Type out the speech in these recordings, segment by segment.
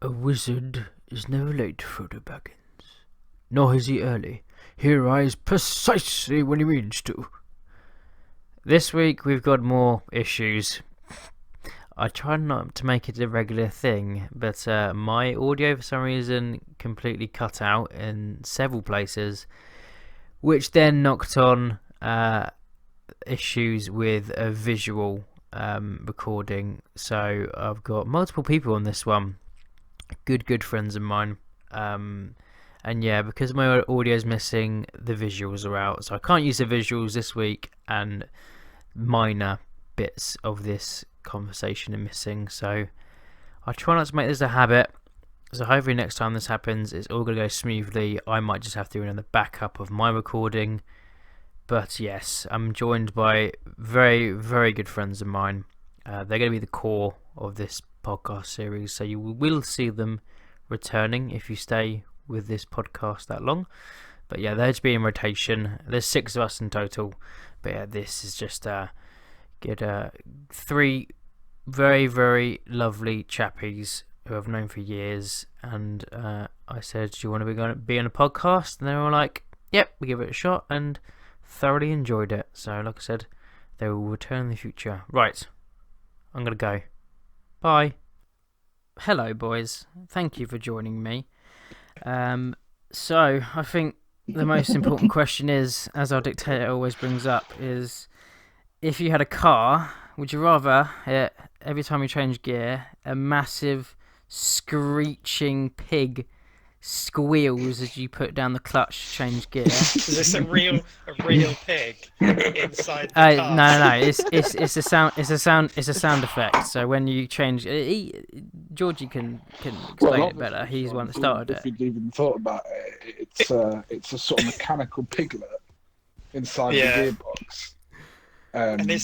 A wizard is never late, Frodo Baggins. Nor is he early. He arrives precisely when he means to. This week we've got more issues. I try not to make it a regular thing, but my audio for some reason completely cut out in several places, which then knocked on issues with a visual recording. So I've got multiple people on this one. Good friends of mine, and yeah, because my audio is missing, the visuals are out, so I can't use the visuals this week, and minor bits of this conversation are missing, so I try not to make this a habit. So hopefully next time this happens, it's all going to go smoothly. I might just have to do another backup of my recording, but yes, I'm joined by very good friends of mine. They're going to be the core of this podcast series, so you will see them returning if you stay with this podcast that long. But yeah, they're to be in rotation. There's 6 of us in total, but yeah, this is just get 3 very lovely chappies who I've known for years, and I said, do you want to be on a podcast? And they were like, yep, we give it a shot, and thoroughly enjoyed it. So like I said, they will return in the future. Right, I'm gonna go. Bye. Hello, boys. Thank you for joining me. So, I think the most important question is, as our dictator always brings up, is if you had a car, would you rather, every time you change gear, a massive screeching pig squeals as you put down the clutch to change gear? Is this a real pig inside the car? No. It's a sound effect. So when you change, Georgie can explain it better. He's the one that started it. If you'd even thought about it, it's a sort of mechanical piglet inside the gearbox. And is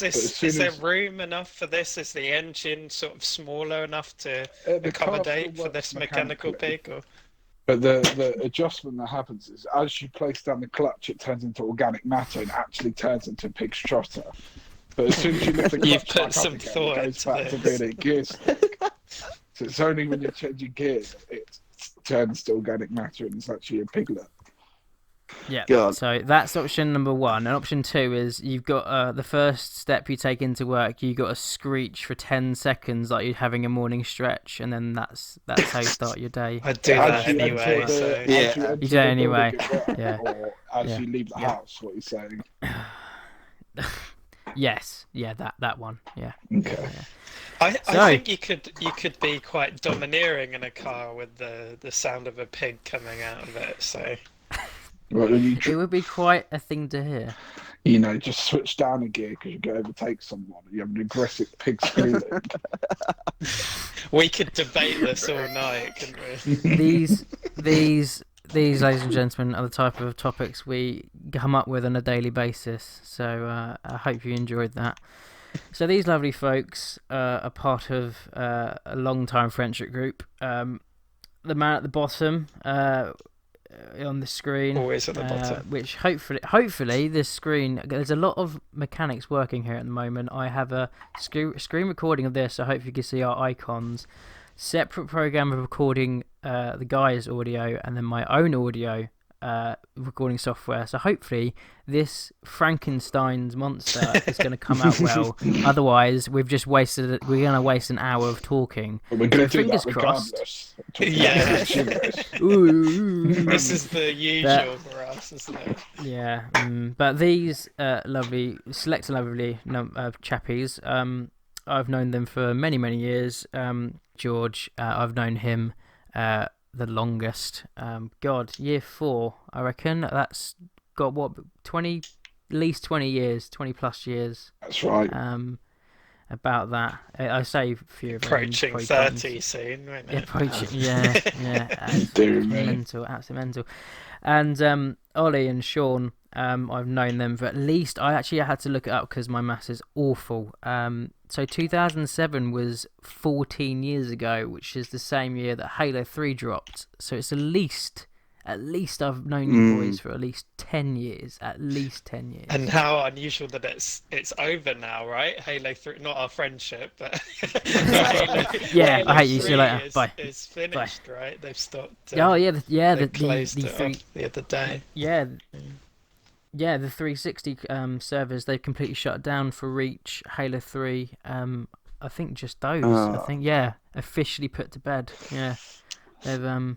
there room enough for this? Is the engine sort of smaller enough to accommodate for this mechanical pig? Or? But the adjustment that happens is as you place down the clutch, it turns into organic matter and actually turns into a pig's trotter. But as soon as you lift the clutch You've put back some up again, thought it goes into back to this. being a gear stick. So it's only when you're changing gears it turns to organic matter and it's actually a piglet. Yeah. God. So that's option number 1. And option 2 is you've got the first step you take into work. You got to screech for 10 seconds like you're having a morning stretch, and then that's how you start your day. I do that anyway. You do it anyway. Yeah. Or as you leave the house, what you're saying. Yes. Yeah. That one. Yeah. Okay. Yeah. I think you could be quite domineering in a car with the sound of a pig coming out of it. So. Right, it would be quite a thing to hear. You know, just switch down a gear because you go overtake someone. You have an aggressive pig squealing. We could debate this all night, couldn't we? These, ladies and gentlemen, are the type of topics we come up with on a daily basis. So I hope you enjoyed that. So these lovely folks are part of a long-time friendship group. The man at the bottom. On the screen, always at the bottom. Which hopefully this screen. There's a lot of mechanics working here at the moment. I have a screen recording of this, so hopefully you can see our icons. Separate program of recording the guy's audio, and then my own audio recording software. So hopefully this Frankenstein's monster is going to come out well. Otherwise, we're going to waste an hour of talking. But we're going to do fingers that crossed. Yeah. This is the usual for us, isn't it? Yeah. But these lovely chappies, I've known them for many years. George, I've known him the longest. Year 4, I reckon. That's got what, at least 20 years, 20 plus years. That's right. About that, I say a few of them. Approaching 30 soon, won't it? Approaching, yeah. Absolutely mental. And Ollie and Sean, I've known them for at least. I had to look it up because my maths is awful. So 2007 was 14 years ago, which is the same year that Halo 3 dropped. So it's at least At least I've known you boys for at least 10 years. At least 10 years. And how unusual that it's over now, right? Halo 3, not our friendship, but Halo, yeah, Halo I hate you. See you later. Bye. Is finished, right? They've stopped. Oh yeah, they closed it off the other day. Yeah, the 360 servers, they completely shut down for Reach, Halo 3. I think just those. I think officially put to bed. Yeah, they've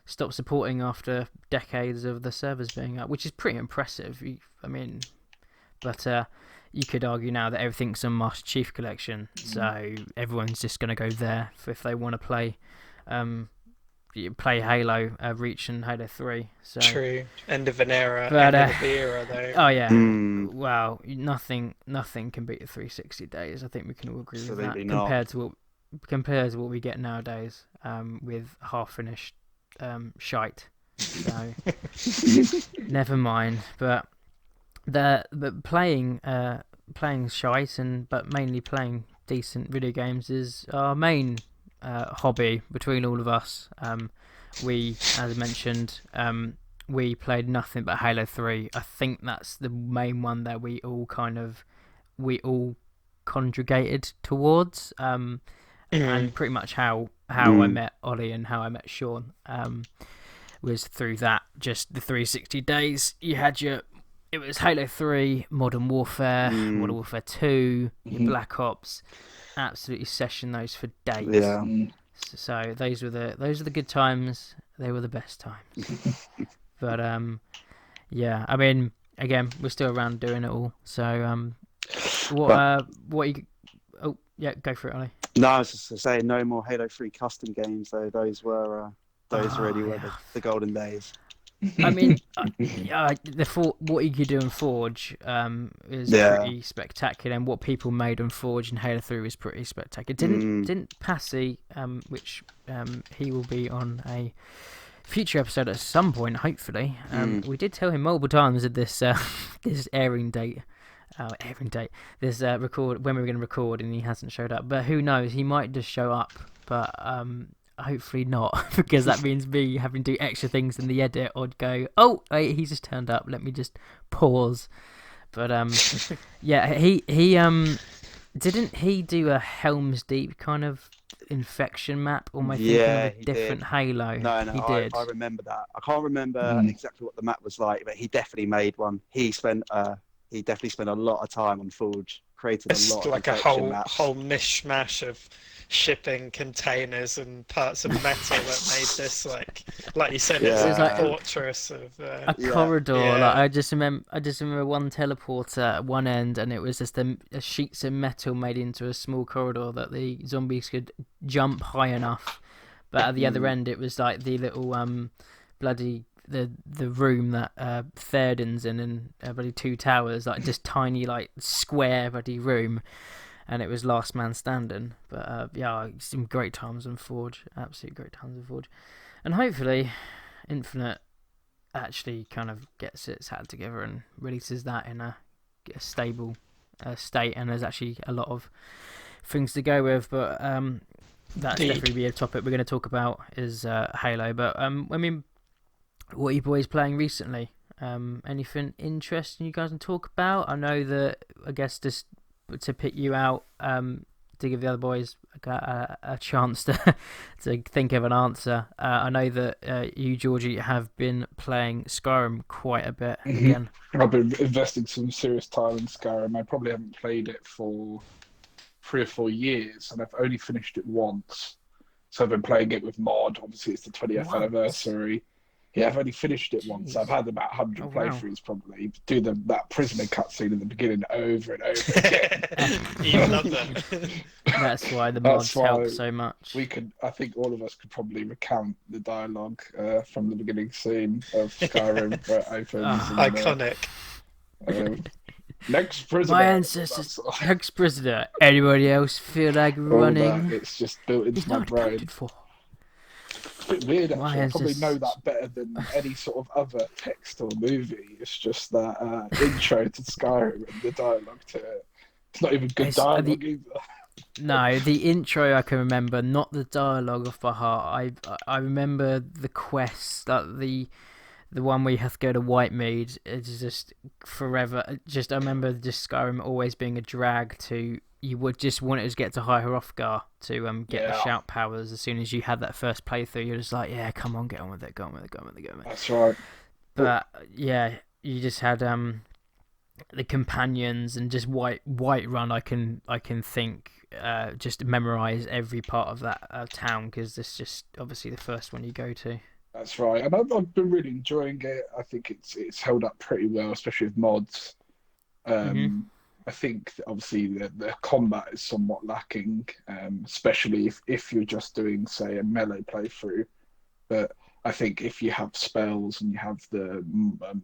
stopped supporting after decades of the servers being up, which is pretty impressive. But you could argue now that everything's on Master Chief Collection, so everyone's just going to go there if they want to play Halo, Reach and Halo 3. So. True. End of an era, end of the era, though. Oh, yeah. Wow. Nothing can beat the 360 days. I think we can all agree with that. Compared to what we get nowadays, with half-finished shite. So, never mind. But playing shite but mainly playing decent video games is our main hobby between all of us. We, as I mentioned, we played nothing but Halo 3. I think that's the main one that we all conjugated towards. And pretty much how I met Ollie and how I met Sean was through that. Just the 360 days. You had it was Halo 3, Modern Warfare, Modern Warfare 2, your Black Ops. Absolutely session those for days. Yeah. So those were the good times. They were the best times. But yeah. I mean, again, we're still around doing it all. So what you? Oh yeah, go for it, Ollie. No, I was just saying, no more Halo 3 custom games. Though those were really were the golden days. I mean, what you could do in Forge is pretty spectacular, and what people made on Forge and Halo 3 was pretty spectacular. Didn't Passy, which he will be on a future episode at some point, hopefully. We did tell him multiple times at this airing date. This record when we were going to record, and he hasn't showed up. But who knows? He might just show up. But hopefully not, because that means me having to do extra things in the edit, or go, oh, wait, he's just turned up. Let me just pause. But yeah, he didn't he do a Helm's Deep kind of infection map, or am I thinking of a different Halo? No, he did. I remember that. I can't remember exactly what the map was like, but he definitely made one. He definitely spent a lot of time on Forge, created a lot of like a maps. whole mishmash of shipping containers and parts of metal that made this like you said, it's like a fortress of a corridor. Like I just remember one teleporter at one end, and it was just a sheets of metal made into a small corridor that the zombies could jump high enough, but at the other end it was like the little bloody the room that Théoden's in, and bloody two towers, like just tiny like square bloody room. And it was last man standing. But some great times on Forge. Absolutely great times on Forge. And hopefully Infinite actually kind of gets its hat together and releases that in a stable state. And there's actually a lot of things to go with. But that's definitely be a topic we're going to talk about, is Halo. But I mean, what are you boys playing recently? Anything interesting you guys can talk about? I know that, I guess, just to pick you out, to give the other boys a chance to think of an answer. I know that you, Georgie, have been playing Skyrim quite a bit again. I've been investing some serious time in Skyrim. I probably haven't played it for 3 or 4 years, and I've only finished it once. So I've been playing it with mod. Obviously, it's the 20th anniversary. Yeah, I've only finished it once. I've had about 100 playthroughs probably. Do that prisoner cutscene in the beginning over and over again. You love that. That's why the mods help so much. I think all of us could probably recount the dialogue from the beginning scene of Skyrim where it opens. Iconic. Next prisoner. My ancestors. Next prisoner. Anybody else feel like running? It's just built into my brain. It's a bit weird, actually. I probably know that better than any sort of other text or movie. It's just that intro to Skyrim and the dialogue to it. It's not even good dialogue either. No, the intro I can remember, not the dialogue off by heart. I remember the quest, like the one where you have to go to Whitemead. It's just forever. Just I remember just Skyrim always being a drag to. You would just want it to get to High Hrothgar to get the shout powers. As soon as you had that first playthrough, you're just like, yeah, come on, get on with it, go on with it, go on with it, go on with it. That's right. But yeah, you just had the companions and just Whiterun. I can think just memorize every part of that town because it's just obviously the first one you go to. That's right, and I've been really enjoying it. I think it's held up pretty well, especially with mods. I think obviously the combat is somewhat lacking, especially if you're just doing, say, a melee playthrough. But I think if you have spells and you have the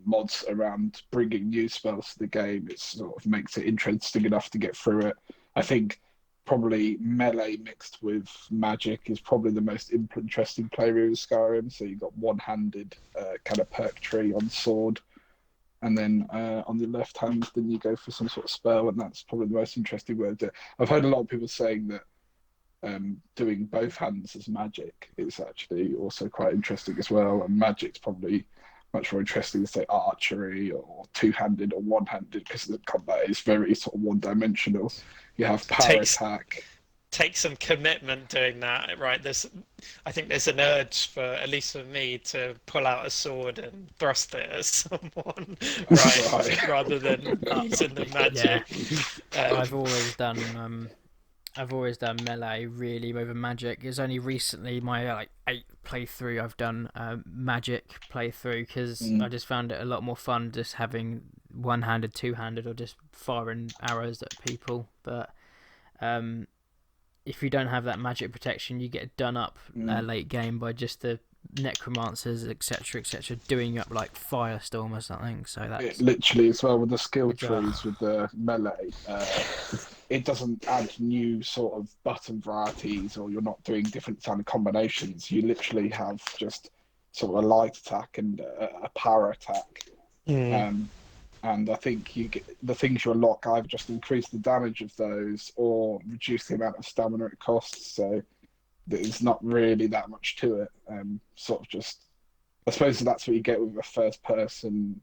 mods around bringing new spells to the game, it sort of makes it interesting enough to get through it. I think probably melee mixed with magic is probably the most interesting playroom of Skyrim. So you've got one-handed kind of perk tree on sword, and then on the left hand, then you go for some sort of spell, and that's probably the most interesting way to do it. I've heard a lot of people saying that doing both hands as magic is actually also quite interesting as well, and magic's probably much more interesting than, say, archery or two-handed or one-handed, because the combat is very sort of one-dimensional. You have power attack. Take some commitment doing that, right? I think there's an urge, for at least for me, to pull out a sword and thrust it at someone, right? Rather than using the magic. Yeah. I've always done melee really over magic. It's only recently my 8th playthrough I've done magic playthrough, because I just found it a lot more fun just having one-handed, two-handed, or just firing arrows at people. But if you don't have that magic protection, you get done up late game by just the necromancers, etc., doing up like firestorm or something. So that's literally as well with the skill trees with the melee. It doesn't add new sort of button varieties, or you're not doing different kind of combinations. You literally have just sort of a light attack and a power attack. And I think you get the things you unlock either just increase the damage of those or reduce the amount of stamina it costs. So there's not really that much to it. Sort of just, I suppose that's what you get with a first-person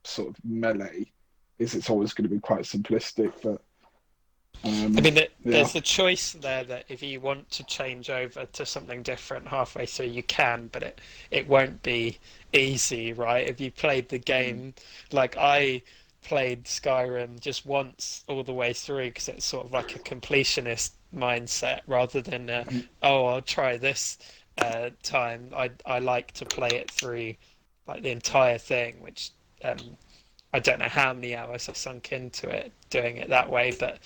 sort of melee. Is it's always going to be quite simplistic, but. I mean, there's a choice there that if you want to change over to something different halfway through, you can, but it won't be easy, right? If you played the game, like I played Skyrim just once all the way through, because it's sort of like a completionist mindset rather than, I'll try this time. I like to play it through, like the entire thing, which I don't know how many hours I've sunk into it doing it that way, but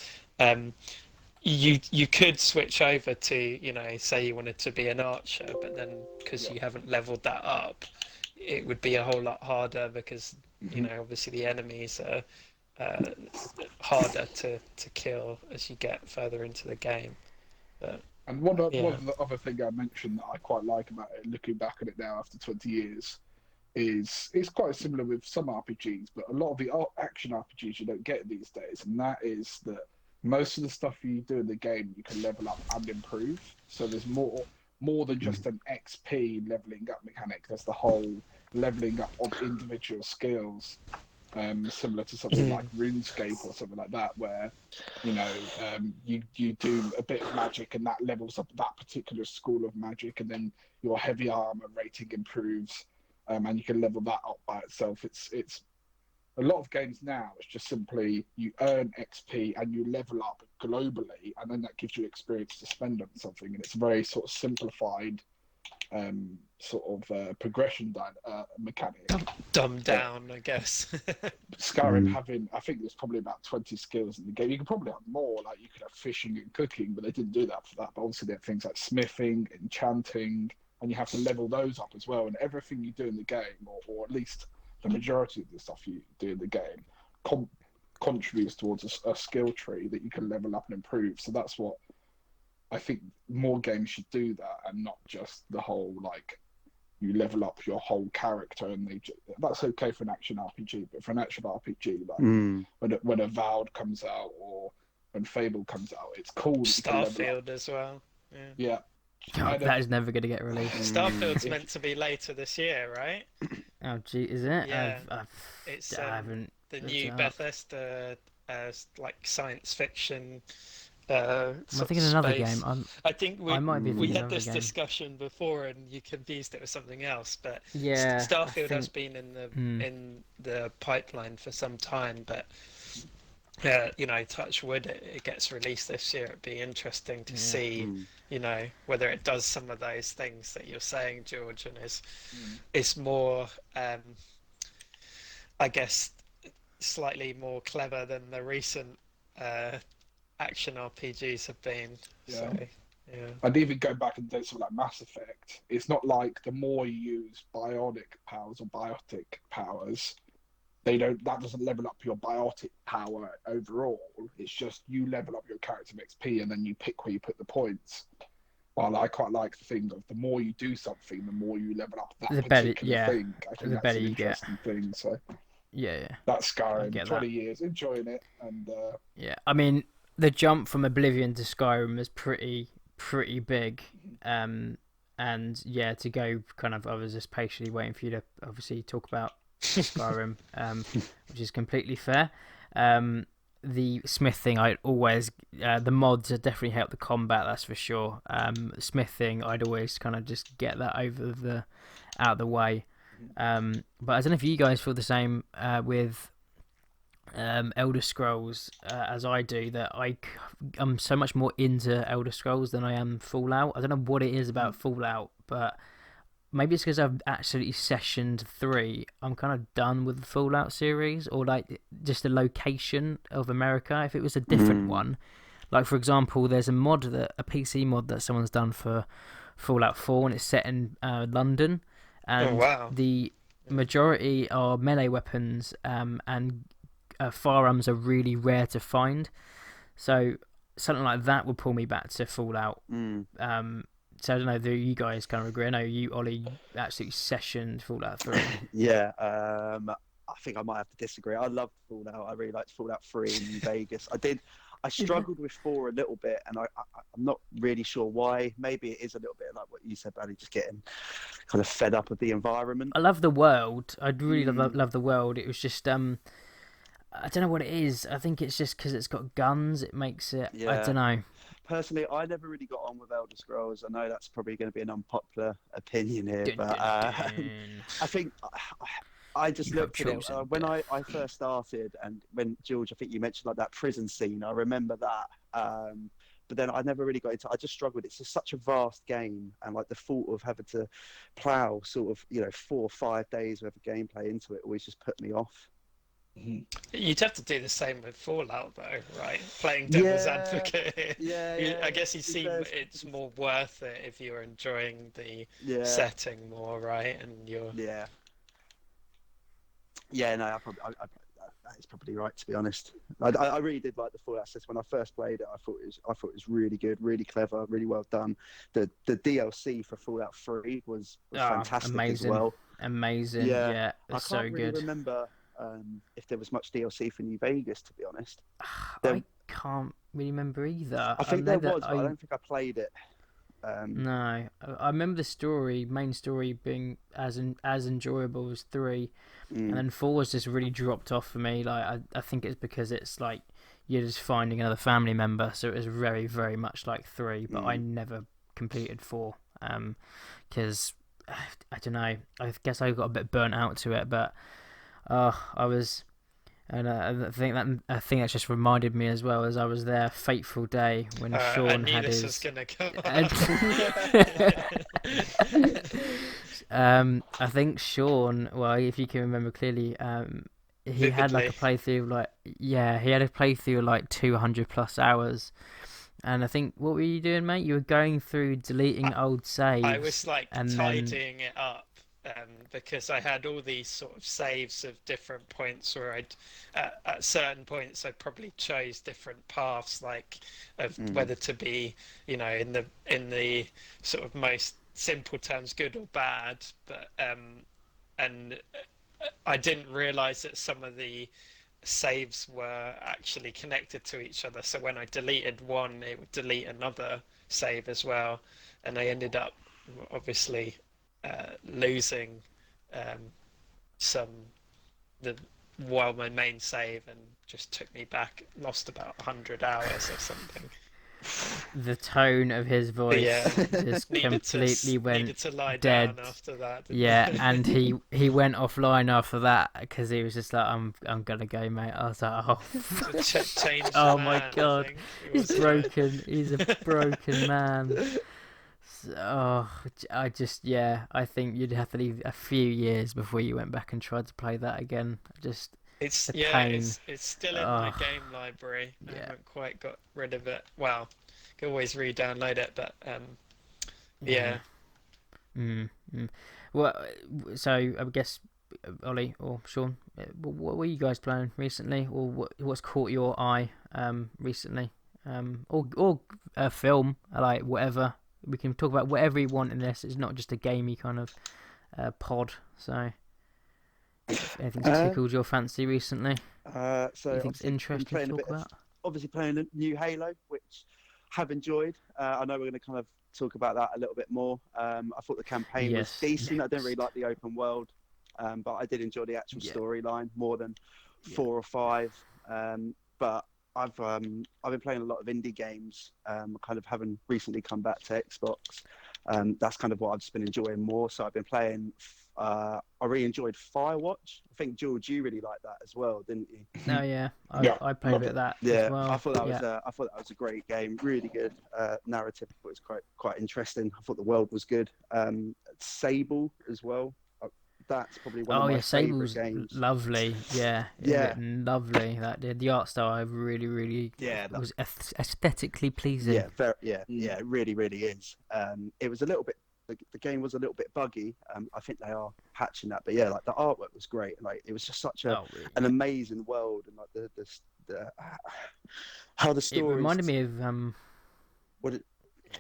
you could switch over to, say you wanted to be an archer, but then because you haven't leveled that up, it would be a whole lot harder, because obviously the enemies are harder to kill as you get further into the game. And one of the other thing I mentioned that I quite like about it, looking back at it now after 20 years, is it's quite similar with some RPGs, but a lot of the action RPGs you don't get these days, and that is that most of the stuff you do in the game you can level up and improve. So there's more than just an XP leveling up mechanic. There's the whole leveling up of individual skills, similar to something like RuneScape or something like that, where you do a bit of magic and that levels up that particular school of magic, and then your heavy armor rating improves, and you can level that up by itself. It's a lot of games now, it's just simply you earn XP and you level up globally, and then that gives you experience to spend on something, and it's a very sort of simplified progression mechanic. Dumbed down, I guess. Skyrim having, I think there's probably about 20 skills in the game. You could probably have more, like you could have fishing and cooking, but they didn't do that for that. But obviously they have things like smithing, enchanting, and you have to level those up as well. And everything you do in the game, or at least the majority of the stuff you do in the game, contributes towards a skill tree that you can level up and improve. So that's what I think more games should do, that, and not just the whole like you level up your whole character and that's okay for an action RPG, but for an action RPG, like when Avowed comes out, or when Fable comes out. It's cool that you can level up. Starfield as well. Yeah. God, that is never going to get released. Starfield's meant to be later this year, right? Oh, gee, is it? Yeah. I haven't. The new Bethesda like science fiction. I'm thinking another game. I think I might be we thinking had another this game. discussion before, and you confused it with something else. But Yeah, Starfield has been in the pipeline for some time. But you know, touch wood, it gets released this year. It'd be interesting to see, you know, whether it does some of those things that you're saying, George, and is more, I guess, slightly more clever than the recent action RPGs have been. Yeah. So, yeah. I'd even go back and do something like Mass Effect. It's not like the more you use bionic powers or biotic powers, that doesn't level up your biotic power overall. It's just you level up your character XP and then you pick where you put the points. While I quite like the thing of the more you do something, the more you level up that particular thing. I think that's an interesting thing. So yeah. That's Skyrim. 20 years, enjoying it, and yeah. I mean, the jump from Oblivion to Skyrim is pretty big. And yeah, to go kind of, I was just patiently waiting for you to obviously talk about Skyrim, which is completely fair. The smithing, I always the mods have definitely helped the combat, that's for sure. Smithing, I'd always kind of just get that out of the way. But I don't know if you guys feel the same with Elder Scrolls as I do. That I'm so much more into Elder Scrolls than I am Fallout. I don't know what it is about Fallout, but maybe it's because I've absolutely sessioned 3. I'm kind of done with the Fallout series, or like just the location of America. If it was a different one, like for example, there's a PC mod that someone's done for Fallout 4, and it's set in London, and the majority are melee weapons, and firearms are really rare to find. So something like that would pull me back to Fallout. So I don't know, do you guys kind of agree? I know you, Ollie, absolutely sessioned Fallout 3. Yeah, I think I might have to disagree. I loved Fallout. I really liked Fallout 3 in Vegas. I struggled with 4 a little bit, and I'm not really sure why. Maybe it is a little bit like what you said, Buddy, just getting kind of fed up of the environment. I love the world. I really love the world. It was just, I don't know what it is. I think it's just because it's got guns. It makes it, I don't know. Personally, I never really got on with Elder Scrolls. I know that's probably going to be an unpopular opinion here, but I think I just looked at it when I first started, and when George, I think you mentioned like that prison scene. I remember that, but then I never really got into. I just struggled. It's just such a vast game, and like the thought of having to plow sort of 4 or 5 days worth of gameplay into it always just put me off. You'd have to do the same with Fallout, though, right? Playing devil's advocate. I guess you see it's more worth it if you're enjoying the setting more, right? And you're no, that is probably right, to be honest. I really did like the Fallout system. When I first played it, I thought it was really good, really clever, really well done. The DLC for Fallout 3 was fantastic as well. Amazing. Yeah, it's so good. I can't really remember if there was much DLC for New Vegas, to be honest. I can't really remember either. I think there was, but I don't think I played it. No, I remember the main story being as enjoyable as 3, and then 4 has just really dropped off for me. Like I think it's because it's like you're just finding another family member, so it was very, very much like 3. But I never completed 4 because I don't know. I guess I got a bit burnt out to it, but. I was, and I think that just reminded me as well as I was there, fateful day when Sean had his. Was gonna come I think Sean, well, if you can remember clearly, he had like a playthrough of like 200 plus hours. And I think, what were you doing, mate? You were going through deleting old saves. I was like tidying it up. Because I had all these sort of saves of different points where at certain points I probably chose different paths, like of whether to be, in the sort of most simple terms, good or bad. But and I didn't realise that some of the saves were actually connected to each other. So when I deleted one, it would delete another save as well, and I ended up obviously losing um, some the while my main save, and just took me back, lost about 100 hours or something. The tone of his voice just completely went needed to lie dead. down after that. Yeah, and he went offline after that because he was just like, I'm gonna go, mate. I was like, oh my god, he's broken. He's a broken man. So, I think you'd have to leave a few years before you went back and tried to play that again. Just it's pain. It's still in my game library. I haven't quite got rid of it. Well, can always re-download it, but yeah. Well, so I guess Ollie or Sean, what were you guys playing recently, or what's caught your eye recently, or a film, like whatever. We can talk about whatever you want in this. It's not just a gamey kind of pod. So, if anything's tickled your fancy recently? So anything's interesting to talk about? Obviously, playing a new Halo, which I have enjoyed. I know we're going to kind of talk about that a little bit more. I thought the campaign was decent. I didn't really like the open world, but I did enjoy the actual storyline more than 4 or 5. But I've been playing a lot of indie games. Kind of having recently come back to Xbox. That's kind of what I've just been enjoying more. So I've been playing. I really enjoyed Firewatch. I think George, you really liked that as well, didn't you? Oh yeah, I played a bit of that. Yeah, as well. I thought that was a great game. Really good narrative. It was quite interesting. I thought the world was good. Sable as well. That's probably one of my favorite games. Lovely, yeah, lovely. That did the art style really was aesthetically pleasing. Yeah, it really is. It was a little bit. The game was a little bit buggy. I think they are patching that, but yeah, like the artwork was great. Like it was just such an amazing world, and like the how the story. It reminded me of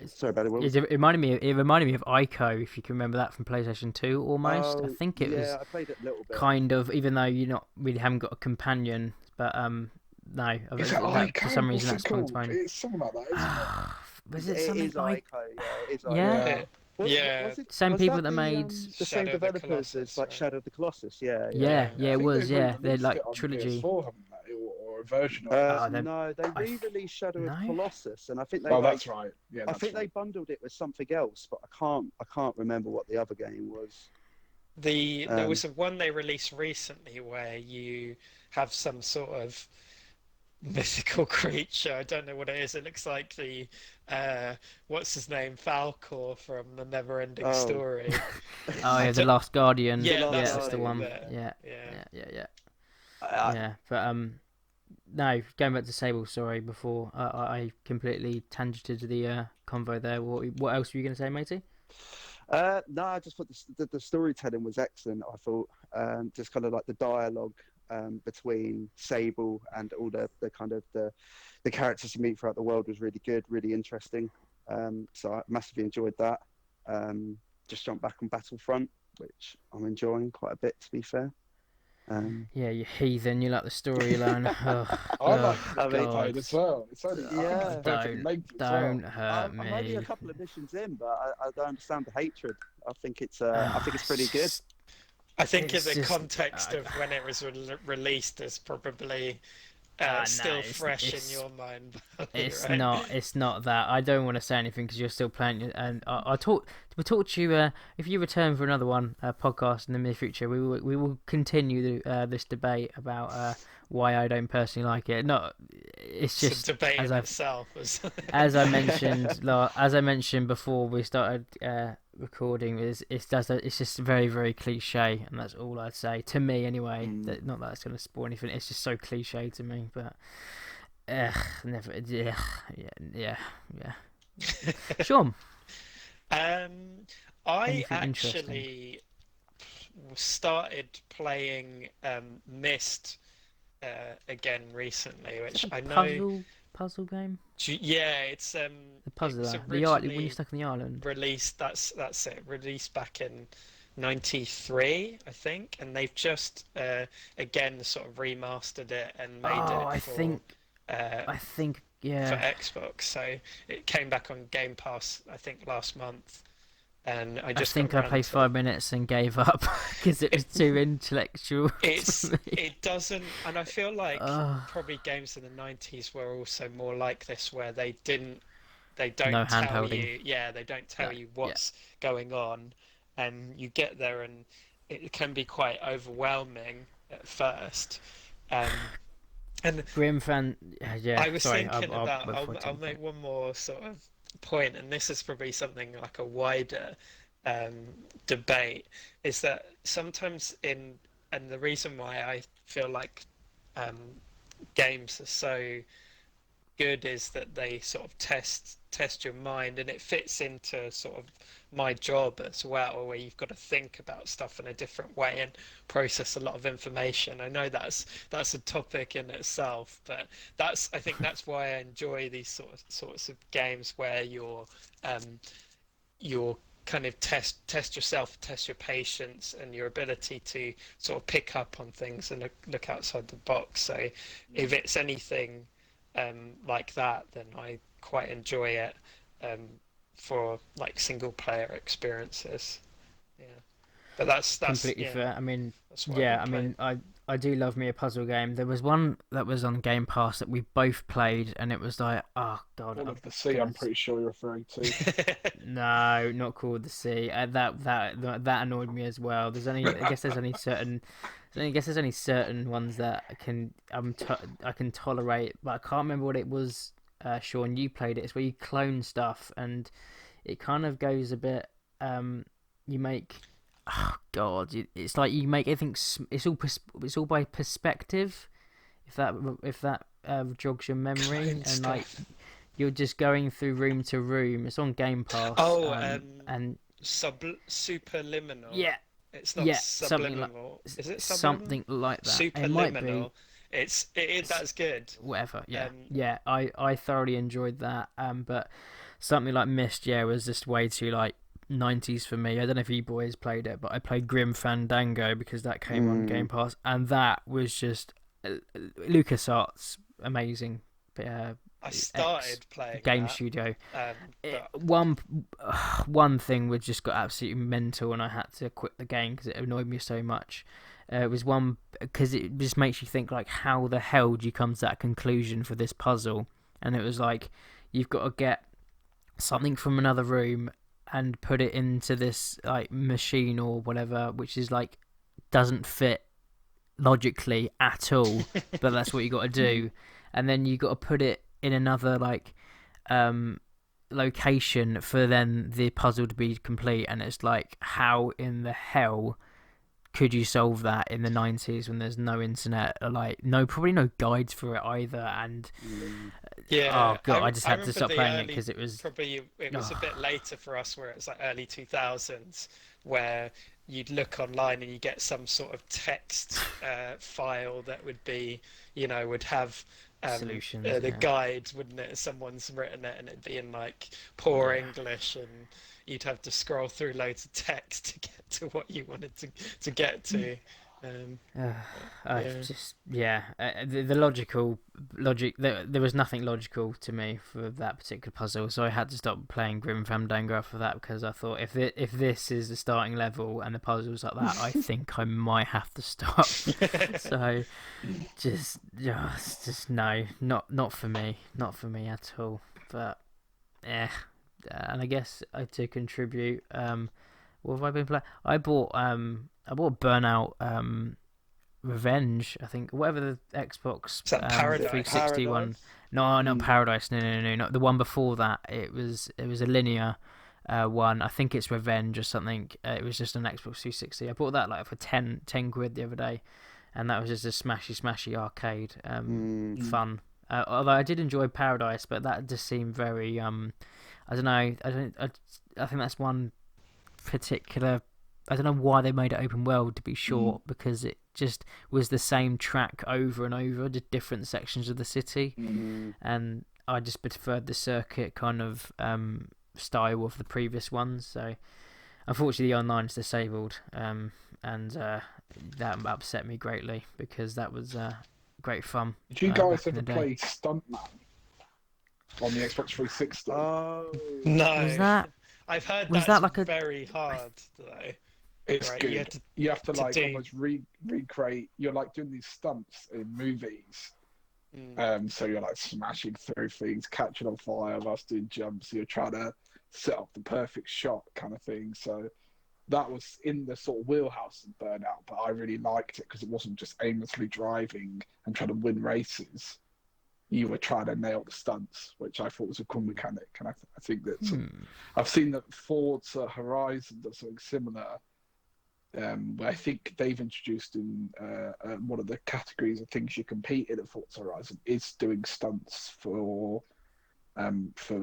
Sorry about it. It reminded me of Ico, if you can remember that from PlayStation 2 almost. I think it was. I played it a little bit. Kind of, even though you haven't got a companion, but no. For some reason that's come to mind. It's something like that, isn't it? Was it something like Ico? Yeah, it is Ico. Yeah. Same people that made the same developers as like Shadow of the Colossus. Yeah, it was. Yeah, they're like trilogy. PS4, haven't they? Or a version of it. No, they re-released Shadow of the Colossus, and I think they. Oh, that's right. Yeah, I think they bundled it with something else, but I can't remember what the other game was. There was a one they released recently where you have some sort of mythical creature. I don't know what it is. It looks like the what's his name, Falcor from the Neverending Story. The Last Guardian. That's the one. Yeah. But no, going back to Sable. Sorry, before I completely tangented the convo there. What else were you going to say, matey? No, I just thought the storytelling was excellent. I thought just kind of like the dialogue between Sable and all the kind of the characters you meet throughout the world was really good, really interesting. So I massively enjoyed that. Just jumped back on Battlefront, which I'm enjoying quite a bit, to be fair. Yeah, you heathen. You like the storyline. I like the as well. It's only, don't hurt me. I'm only a couple of missions in, but I don't understand the hatred. I think it's pretty good. I think in the context of when it was released, is probably still fresh in your mind. It's right? It's not that. I don't want to say anything because you're still playing it, and we'll talk to you if you return for another podcast in the near future. We will continue this debate about why I don't personally like it. It's just a debate in itself. As I mentioned before we started recording, it's just very, very cliche, and that's all I'd say to me anyway. Not that it's going to spoil anything. It's just so cliche to me, but never. Yeah. Sean. I actually started playing Myst again recently, which I know puzzle game. Yeah, it's the puzzler. When you're stuck in the island. Released. That's it. Released back in '93, I think, and they've just again sort of remastered it and made Oh, it I for think, uh, I think, for yeah. Xbox. So it came back on Game Pass, I think, last month, and I I just got think I round played to 5 minutes and gave up because it was it. too intellectual for me. It doesn't, and I feel like Oh, probably games in the '90s were also more like this, where they no don't hand tell holding. you, yeah, they don't No, tell you yeah. what's going on, and you get there and it can be quite overwhelming at first. Um, and Grim fan. Yeah, I was sorry, thinking about, before I I'll take the make point. one more sort of point, and this is probably something like a wider um, debate, is that sometimes and the reason why I feel like um, games are so good is that they sort of test your mind, and it fits into sort of my job as well, where you've got to think about stuff in a different way and process a lot of information. I know that's a topic in itself, but that's I think that's why I enjoy these sorts of games where um you're kind of test yourself, test your patience and your ability to sort of pick up on things and look outside the box. So if it's anything like that, then I quite enjoy it um, for like single player experiences. Yeah, but that's Completely yeah, fair. I mean, that's what I've yeah, been I playing. mean, I do love me a puzzle game. There was one that was on Game Pass that we both played, and it was like, oh god, Call I'm of the Sea, I'm gonna. pretty sure you're referring to. No, not called the Sea. That annoyed me as well. There's only, I guess there's only certain, I guess there's only certain ones that I can tolerate, but I can't remember what it was. Sean, you played it. It's where you clone stuff, and it kind of goes a bit. You make, oh god, it's like you make everything. It's all by perspective. If that jogs your memory, Clone and like stuff. you're just going through room to room. It's on Game Pass. Oh, And superliminal. yeah, It's not yeah, subliminal. Is it subliminal? something like that. It might be. Superliminal. That's good. Whatever. Yeah, Um, yeah. I thoroughly enjoyed that. But something like Mist, yeah, was just way too like 90s for me. I don't know if you boys played it, but I played Grim Fandango because that came on Game Mm. Pass, and that was just LucasArts amazing. Uh, I X started playing game that, studio. but One thing was just got absolutely mental, and I had to quit the game because it annoyed me so much. It was one because it just makes you think like, how the hell do you come to that conclusion for this puzzle? And it was like, you've got to get something from another room and put it into this like machine or whatever, which is like doesn't fit logically at all, but that's what you got to do. And then you got to put it in another like um location for then the puzzle to be complete. And it's like, how in the hell could you solve that in the 90s when there's no internet, or like no, probably no guides for it either? And Mm. oh yeah, god, I just I had to remember stop the playing it early, because it was probably it was a oh, bit later for us, where it was like early 2000s, where you'd look online and you get some sort of text file that would be, would have solutions. the Yeah, guide, wouldn't it? Someone's written it and it'd be in like poor yeah. English, and you'd have to scroll through loads of text to get to what you wanted to get to. Uh, I Yeah. just yeah, the logical logic there was nothing logical to me for that particular puzzle, so I had to stop playing Grim Fandango after that because I thought if this is the starting level and the puzzles like that, I think I might have to stop. So just no, not for me, not for me at all. But yeah, and I guess to contribute, what have I been playing? I bought Burnout Revenge, I think, whatever the Xbox Is that Is it 360 Paradise? one. Paradise? No, not Mm. Paradise. No. Not the one before that. It was a linear one. I think it's Revenge or something. It was just an Xbox 360. I bought that like for 10 quid the other day, and that was just a smashy arcade Mm. fun. Although I did enjoy Paradise, but that just seemed very I don't know. I think that's one particular. I don't know why they made it open world to be short, because it just was the same track over and over, just different sections of the city, Mm. and I just preferred the circuit kind of style of the previous ones. So unfortunately the online's disabled, and that upset me greatly because that was great fun. Did you guys back in ever the day. play Stuntman on the Xbox 360? No. Was that? I've heard Was that's that like a? very hard though. It's Right, good. You have to like do- almost recreate. You're like doing these stunts in movies. So you're like smashing through things, catching on fire whilst doing jumps. You're trying to set up the perfect shot, kind of thing. So that was in the sort of wheelhouse of Burnout, but I really liked it because it wasn't just aimlessly driving and trying to win races. You were trying to nail the stunts, which I thought was a cool mechanic. And I think that I've seen that Forza Horizon does something similar. Where I think they've introduced in one of the categories of things you compete in at Forza Horizon is doing stunts for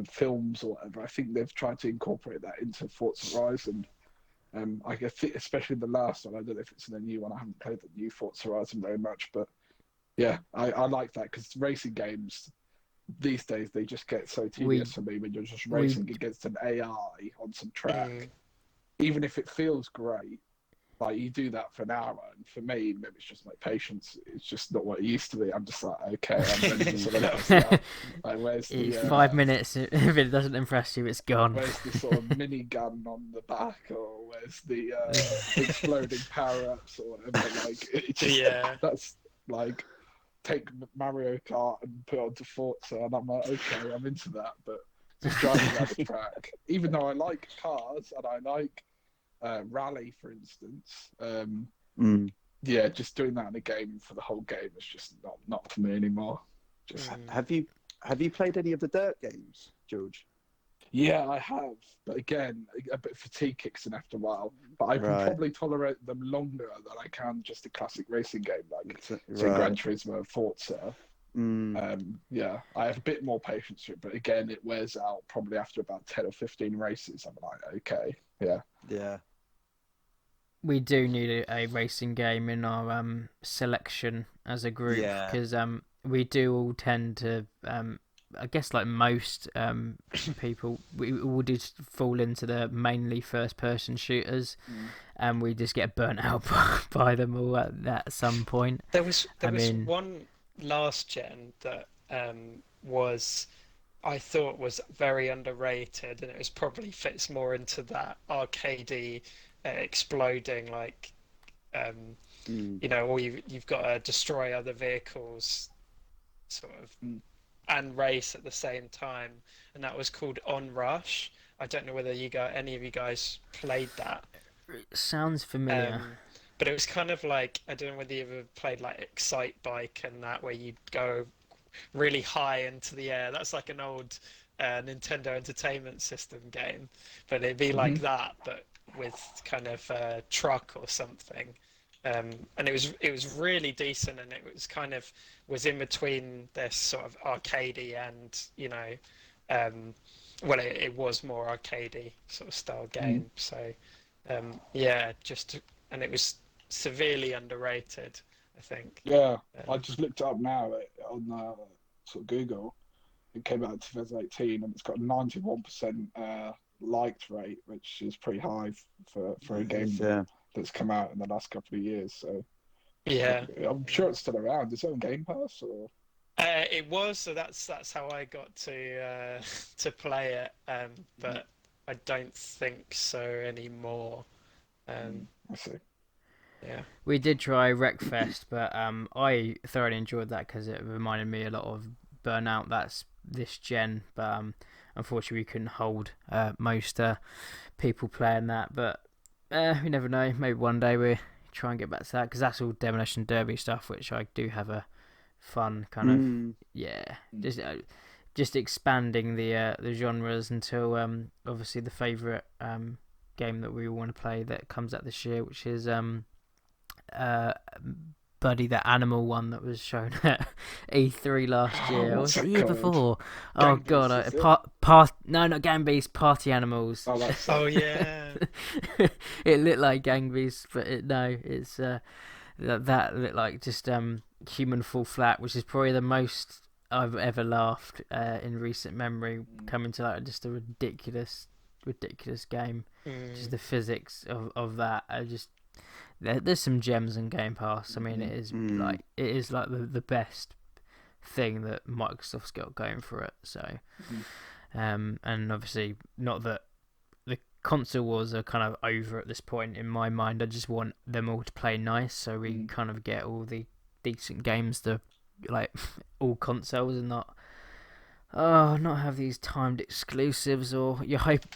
films or whatever. I think they've tried to incorporate that into Forza Horizon. I guess especially the last one. I don't know if it's in the new one. I haven't played the new Forza Horizon very much, but yeah, I like that because racing games these days they just get so tedious for me when you're just racing against an AI on some track. Even if it feels great. Like you do that for an hour, and for me, maybe it's just my patience. It's just not what it used to be. I'm just like, okay, I'm ready for something else now. Like, where's the 5 minutes? If it doesn't impress you, it's gone. Where's the sort of mini gun on the back, or where's the exploding power ups or whatever? Like, it's just, that's like take Mario Kart and put it onto Forza, and I'm like, okay, I'm into that. But just driving around the track, even though I like cars and I like. Rally, for instance. Yeah, just doing that in a game for the whole game is just not for me anymore. Just Have you played any of the Dirt games, George? Yeah, I have, but again, a bit of fatigue kicks in after a while. But I can probably tolerate them longer than I can just a classic racing game like say Gran Turismo, Forza. Yeah, I have a bit more patience for it, but again, it wears out probably after about 10 or 15 races. I'm like, okay, yeah. We do need a racing game in our selection as a group because we do all tend to, I guess like most people, we all do fall into the mainly first-person shooters, and we just get burnt out by them all at some point. There was one last gen that I thought was very underrated, and it was probably fits more into that arcadey exploding like or you've got to destroy other vehicles sort of and race at the same time, and that was called Onrush. I don't know whether any of you guys played that. It sounds familiar. But it was kind of like, I don't know whether you ever played like Excite Bike and that, where you'd go really high into the air. That's like an old Nintendo Entertainment System game, but it'd be like that, but with kind of a truck or something. And it was really decent, and it was kind of was in between this sort of arcadey and it was more arcadey sort of style game. So and it was severely underrated, I think. Yeah, I just looked it up now on sort of Google. It came out in 2018, and it's got a 91% liked rate, which is pretty high for a game that's come out in the last couple of years. So yeah, I'm sure it's still around. Is it on Game Pass or? It was, so that's how I got to play it, but I don't think so anymore. I see. Yeah, we did try Wreckfest, but I thoroughly enjoyed that because it reminded me a lot of Burnout. That's this gen, but unfortunately we couldn't hold most people playing that. But you never know. Maybe one day we try and get back to that because that's all Demolition Derby stuff, which I do have a fun kind of just expanding the genres until obviously the favourite game that we all want to play that comes out this year, which is Buddy, the animal one that was shown at E3 last year. Or was it the year before? Oh god, no, not Gang Beasts, Party Animals. Oh yeah. It looked like Gang Beasts, but it's that looked like just human fall flat, which is probably the most I've ever laughed in recent memory, coming to like just a ridiculous ridiculous game. Just the physics of that are just there's some gems in Game Pass. I mean, it is like the best thing that Microsoft's got going for it. So, and obviously not that the console wars are kind of over at this point in my mind. I just want them all to play nice, so we kind of get all the decent games to like all consoles and not have these timed exclusives. Or you hope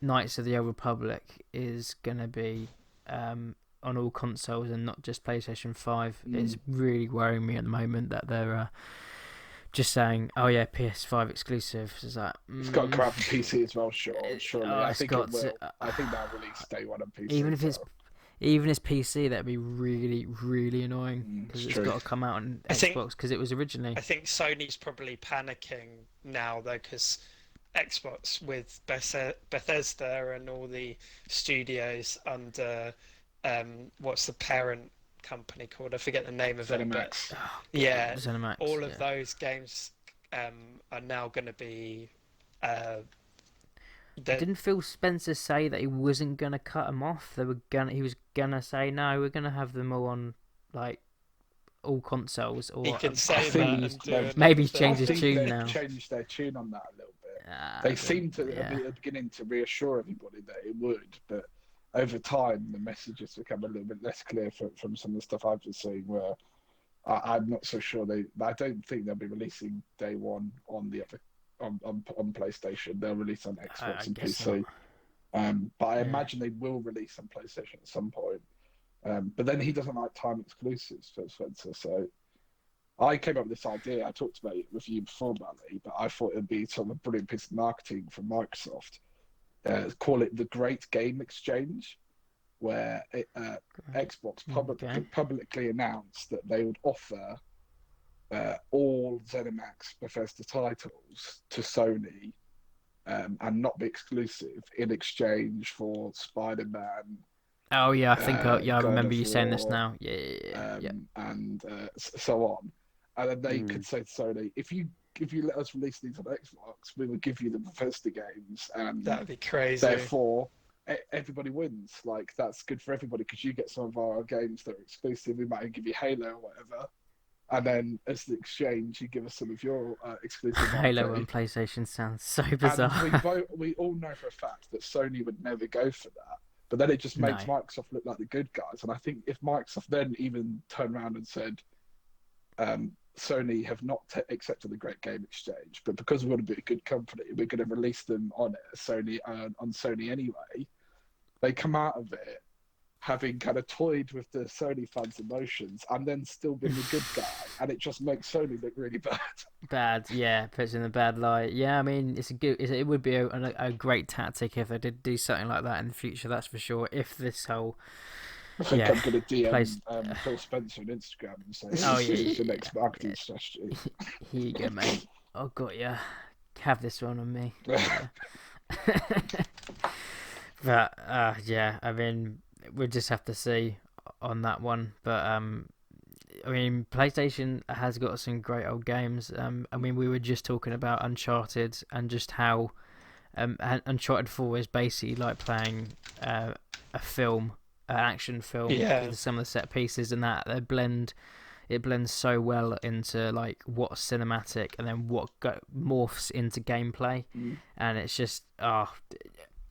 Knights of the Old Republic is gonna be on all consoles and not just PlayStation 5. It's really worrying me at the moment that they're just saying, "Oh yeah, PS5 exclusive." It's like it's got to come out for PC as well. Surely, I think it will. I think that'll release day one on PC. Even if it's PC, that'd be really, really annoying because it's got to come out on Xbox because it was originally. I think Sony's probably panicking now though because Xbox with Bethesda and all the studios under what's the parent company called? I forget the name of it. But ZeniMax, all of those games are now going to be. Didn't Phil Spencer say that he wasn't gonna cut them off? He was gonna say no, we're gonna have them all on like all consoles. Or he can say that and do it. Maybe he's changed his tune now. Changed their tune on that a little bit. They seemed to at the beginning to reassure everybody that it would, but over time the messages become a little bit less clear from some of the stuff I've been seeing. Where I'm not so sure I don't think they'll be releasing day one on the other. On PlayStation, they'll release on Xbox and PC. But I imagine they will release on PlayStation at some point. But then he doesn't like time exclusives, Phil Spencer. So I came up with this idea. I talked about it with you before, Bali, but I thought it'd be sort of a brilliant piece of marketing from Microsoft. Call it the Great Game Exchange, where Xbox publicly announced that they would offer all ZeniMax Bethesda titles to Sony and not be exclusive in exchange for Spider-Man. Oh yeah, I think I remember you saying this now. Yeah. And so on. And then they could say to Sony, if you let us release these on Xbox, we will give you the Bethesda games, and that'd be crazy. Therefore, everybody wins. Like that's good for everybody because you get some of our games that are exclusive. We might give you Halo or whatever. And then, as the exchange, you give us some of your exclusive Halo on PlayStation sounds so bizarre. And we all know for a fact that Sony would never go for that. But then it just makes Microsoft look like the good guys. And I think if Microsoft then even turned around and said, Sony have not accepted the Great Game Exchange, but because we want to be a good company, we're going to release them on Sony anyway. They come out of it having kind of toyed with the Sony fans' emotions and then still being a good guy, and it just makes Sony look really bad. Puts in a bad light. Yeah, I mean, it would be a great tactic if they did do something like that in the future. That's for sure. If this whole I think I'm going to DM Phil Spencer on Instagram and say, this is the next marketing strategy. Here you go, mate. Oh, got ya. Have this one on me. But, I mean, we'll just have to see on that one. But, I mean, PlayStation has got some great old games. I mean, we were just talking about Uncharted and just how Uncharted 4 is basically like playing a film, an action film with some of the set pieces and that. It blends so well into like what's cinematic and then what morphs into gameplay. And it's just,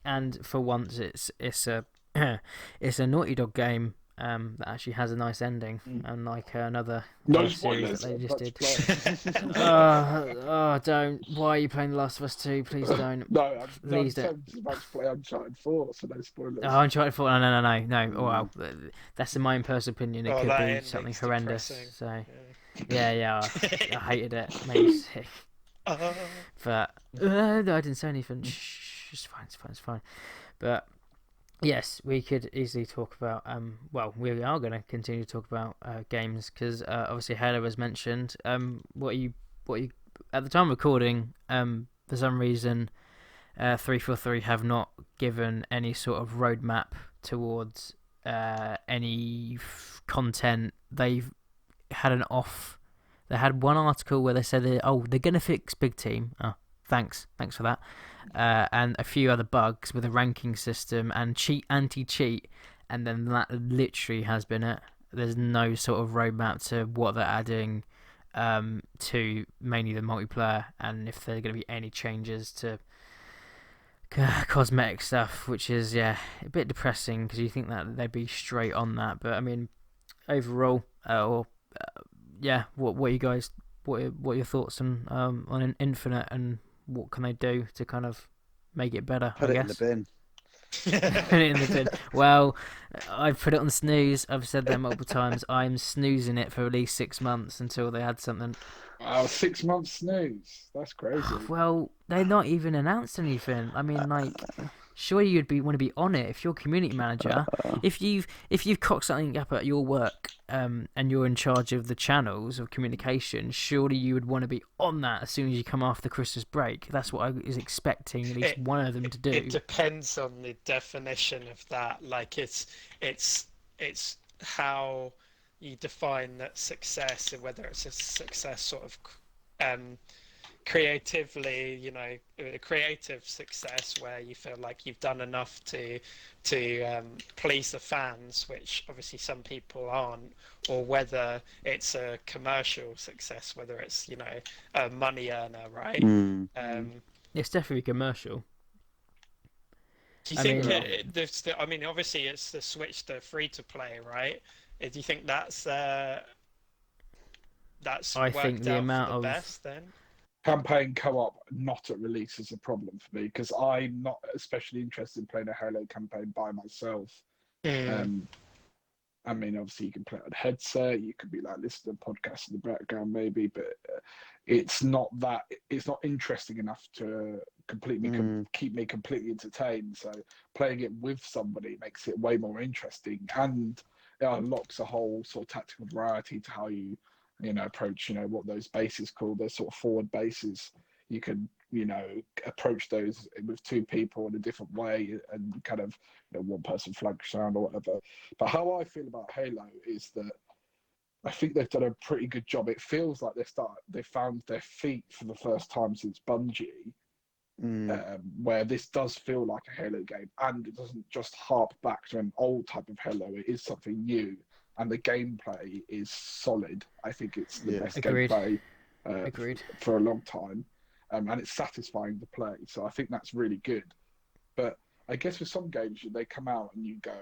and for once it's a it's a Naughty Dog game that actually has a nice ending, unlike another series that they just did. Don't! Why are you playing The Last of Us 2? Please don't. No, please don't. I'm about to play Uncharted 4, so no spoilers. Oh, Uncharted 4? No. Oh well, that's in my own personal opinion. It could be something horrendous. Depressing. So yeah, I hated it. Made me sick. But no, I didn't say anything. Shh, it's fine. But yes, we could easily talk about. We are going to continue to talk about games because obviously Halo was mentioned. What you at the time of recording, for some reason, 343 have not given any sort of roadmap towards any content. They've had an off. They had one article where they said they're going to fix Big Team. Oh, thanks for that. and a few other bugs with a ranking system and anti-cheat, and then that literally has been it. There's no sort of roadmap to what they're adding to mainly the multiplayer, and if there are going to be any changes to cosmetic stuff, which is a bit depressing because you think that they'd be straight on that. But I mean, overall, what are you guys? What are your thoughts on an Infinite, and what can they do to kind of make it better? Put it in the bin. Put it in the bin. Well, I've put it on snooze. I've said that multiple times. I'm snoozing it for at least 6 months until they had something. Wow, 6 months snooze. That's crazy. Well, they're not even announced anything. I mean, like, surely want to be on it if you're community manager. If you've cocked something up at your work, and you're in charge of the channels of communication, surely you would want to be on that as soon as you come off the Christmas break. That's what I was expecting at least one of them to do. It depends on the definition of that. Like, it's how you define that success, and whether it's a success sort of creatively, a creative success where you feel like you've done enough to please the fans, which obviously some people aren't, or whether it's a commercial success, whether it's a money earner, right? It's definitely commercial. Do you think obviously it's the switch to free to play, right? Do you think that's I worked think the out amount for the of best then? Campaign co-op not at release is a problem for me because I'm not especially interested in playing a Halo campaign by myself. I mean, obviously you can play it on a headset, you could be like listening to podcasts in the background maybe, but it's not interesting enough to keep me completely entertained. So playing it with somebody makes it way more interesting, and it unlocks a whole sort of tactical variety to how you approach, what those bases called, those sort of forward bases. You can, approach those with two people in a different way, and kind of, one person flanks around or whatever. But how I feel about Halo is that I think they've done a pretty good job. It feels like they found their feet for the first time since Bungie, where this does feel like a Halo game, and it doesn't just harp back to an old type of Halo. It is something new. And the gameplay is solid. I think it's the best gameplay for a long time. And it's satisfying to play. So I think that's really good. But I guess with some games, they come out and you go,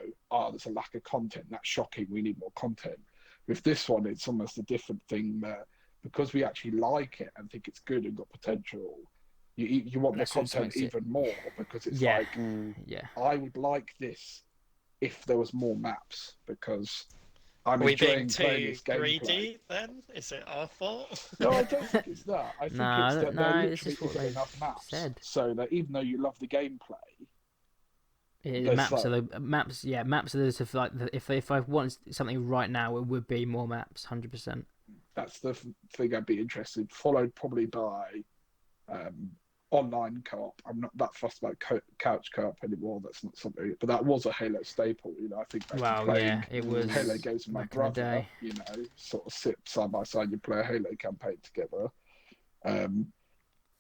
there's a lack of content. That's shocking. We need more content. With this one, it's almost a different thing that because we actually like it and think it's good and got potential, you want the content even more, because it's I would like this if there was more maps, because I'm enjoying playing this gameplay. Greedy then? Is it our fault? No, I don't think it's that. I think it's that there literally isn't enough maps. So that even though you love the gameplay, maps are those of like if I want something right now, it would be more maps, 100%. That's the thing I'd be interested in, followed probably by online co-op. I'm not that fussed about couch co-op anymore. That's not something, but that was a Halo staple. I think back to playing it was Halo games with my brother. Sort of sit side by side, you play a Halo campaign together.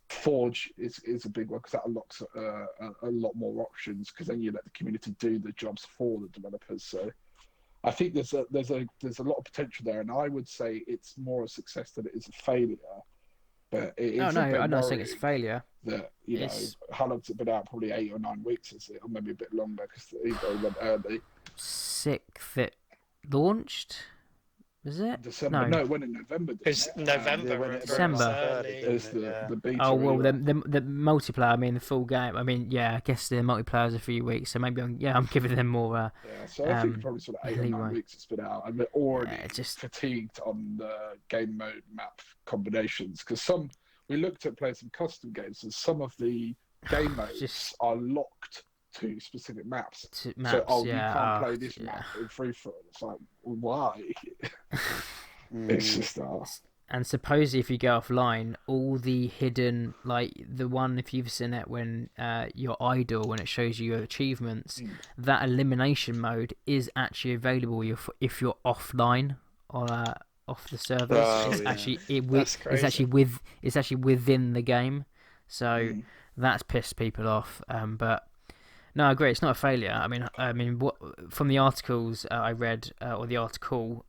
Forge is a big one because that unlocks a lot more options, because then you let the community do the jobs for the developers. So I think there's a lot of potential there, and I would say it's more a success than it is a failure. But it is I'm not saying it's a failure. That how long's it been out? Probably 8 or 9 weeks, is it? Or maybe a bit longer because they went early. 6th it launched. Was it? December. No, it went in November. It's November. December. There's the beta. Oh well, the multiplayer. I mean, the full game. I mean, I guess the multiplayer is a few weeks, so maybe I'm giving them more. So I think probably sort of 8 or 9 weeks it's been out, and they're already fatigued on the game mode map combinations, because we looked at playing some custom games, and some of the game modes are locked to specific maps. You can't play this map in free for it. It's like, why? It's just And supposedly, if you go offline, all the hidden, like the one, if you've seen it when you're idle, when it shows you your achievements, that elimination mode is actually available if you're offline or off the servers. It's actually within the game. So that's pissed people off. But no, I agree. It's not a failure. I mean, what from the articles I read, or the article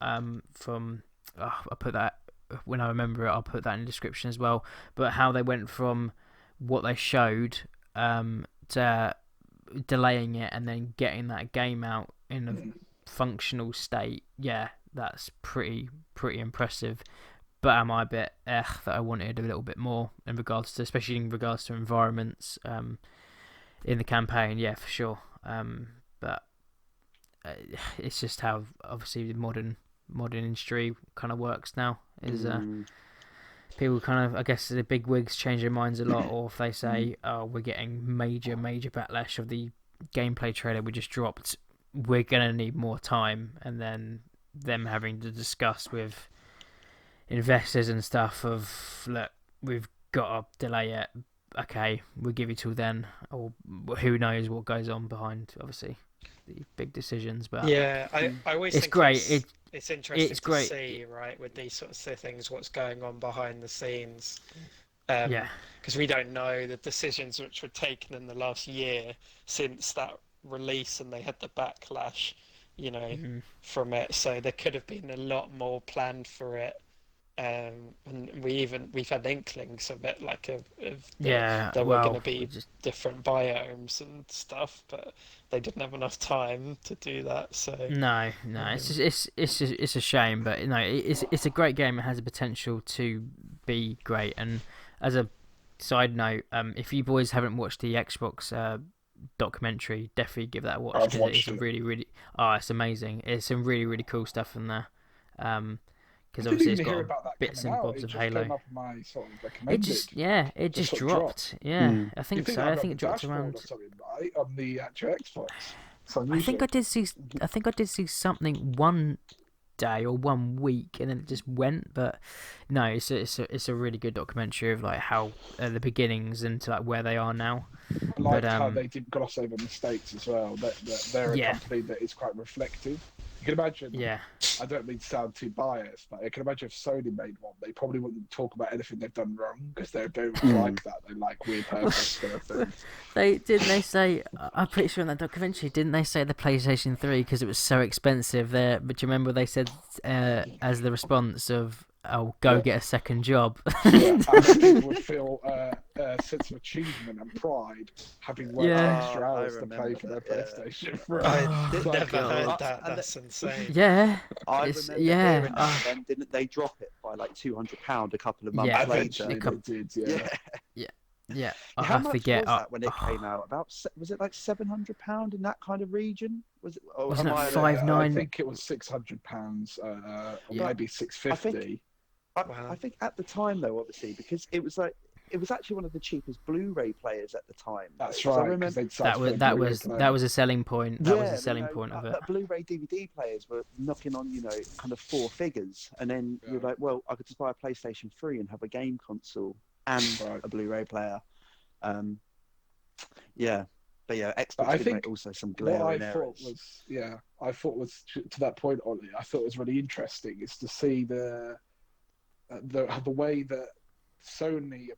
from, I put that when I remember it. I'll put that in the description as well. But how they went from what they showed to delaying it and then getting that game out in a functional state. Yeah, that's pretty impressive. But am I a bit that I wanted a little bit more in regards to, especially in regards to environments in the campaign? Yeah, for sure. But it's just how obviously the modern industry kind of works now. Is people kind of, I guess the big wigs change their minds a lot, or if they say, "Oh, we're getting major backlash of the gameplay trailer we just dropped, we're gonna need more time," and then them having to discuss with investors and stuff of, look, we've got to delay it. Okay, we'll give you till then, or who knows what goes on behind, obviously, the big decisions. But yeah, I always it's think great. It's interesting it's to great. see, right, with these sorts of things, what's going on behind the scenes. Yeah, Because we don't know the decisions which were taken in the last year since that release, and they had the backlash, from it. So there could have been a lot more planned for it. And we've had inklings of it, like there were going to be different biomes and stuff, but they didn't have enough time to do that. So no, it's a shame, but no, it's a great game. It has the potential to be great. And as a side note, if you boys haven't watched the Xbox documentary, definitely give that a watch. I've watched it's it. really it's amazing. It's some really cool stuff in there. Because I obviously didn't it's even hear got about that bits and coming out. bobs It of just Halo. came up on my sort of recommended. It just sort of dropped. Yeah, I You think so. that I on think it the dropped dashboard around. or something, right, on the actual Xbox. I think I did see something one day or 1 week, and then it just went. But no, it's a really good documentary of like how the beginnings and to like where they are now. I liked But how they did gloss over mistakes as well. That they're a company that is quite reflective. You can imagine. Yeah. I don't mean to sound too biased, but I can imagine if Sony made one, they probably wouldn't talk about anything they've done wrong because they're very much like that. They like weird purpose kind of things. They say, I'm pretty sure in that documentary, didn't they say the PlayStation 3 because it was so expensive there? But do you remember they said as the response of, "Oh, go get a second job." And people would feel a sense of achievement and pride having worked extra hours to play for their PlayStation 3. I never heard that. That's insane. Yeah. I remember hearing that, and then didn't they drop it by like £200 a couple of months later? They did, Yeah. How much forget was that when it came out? Was it like £700 in that kind of region? Wasn't it $5.9? I think it was £600, or maybe £650. I think at the time, though, obviously, because it was actually one of the cheapest Blu-ray players at the time. That's right. That was a selling point. That was a selling point of it. But Blu-ray DVD players were knocking on, kind of four figures, and then you're like, well, I could just buy a PlayStation 3 and have a game console and a Blu-ray player. But yeah, Xbox did make also some glaring errors. I thought was to that point, Ollie. I thought was really interesting is to see the way that Sony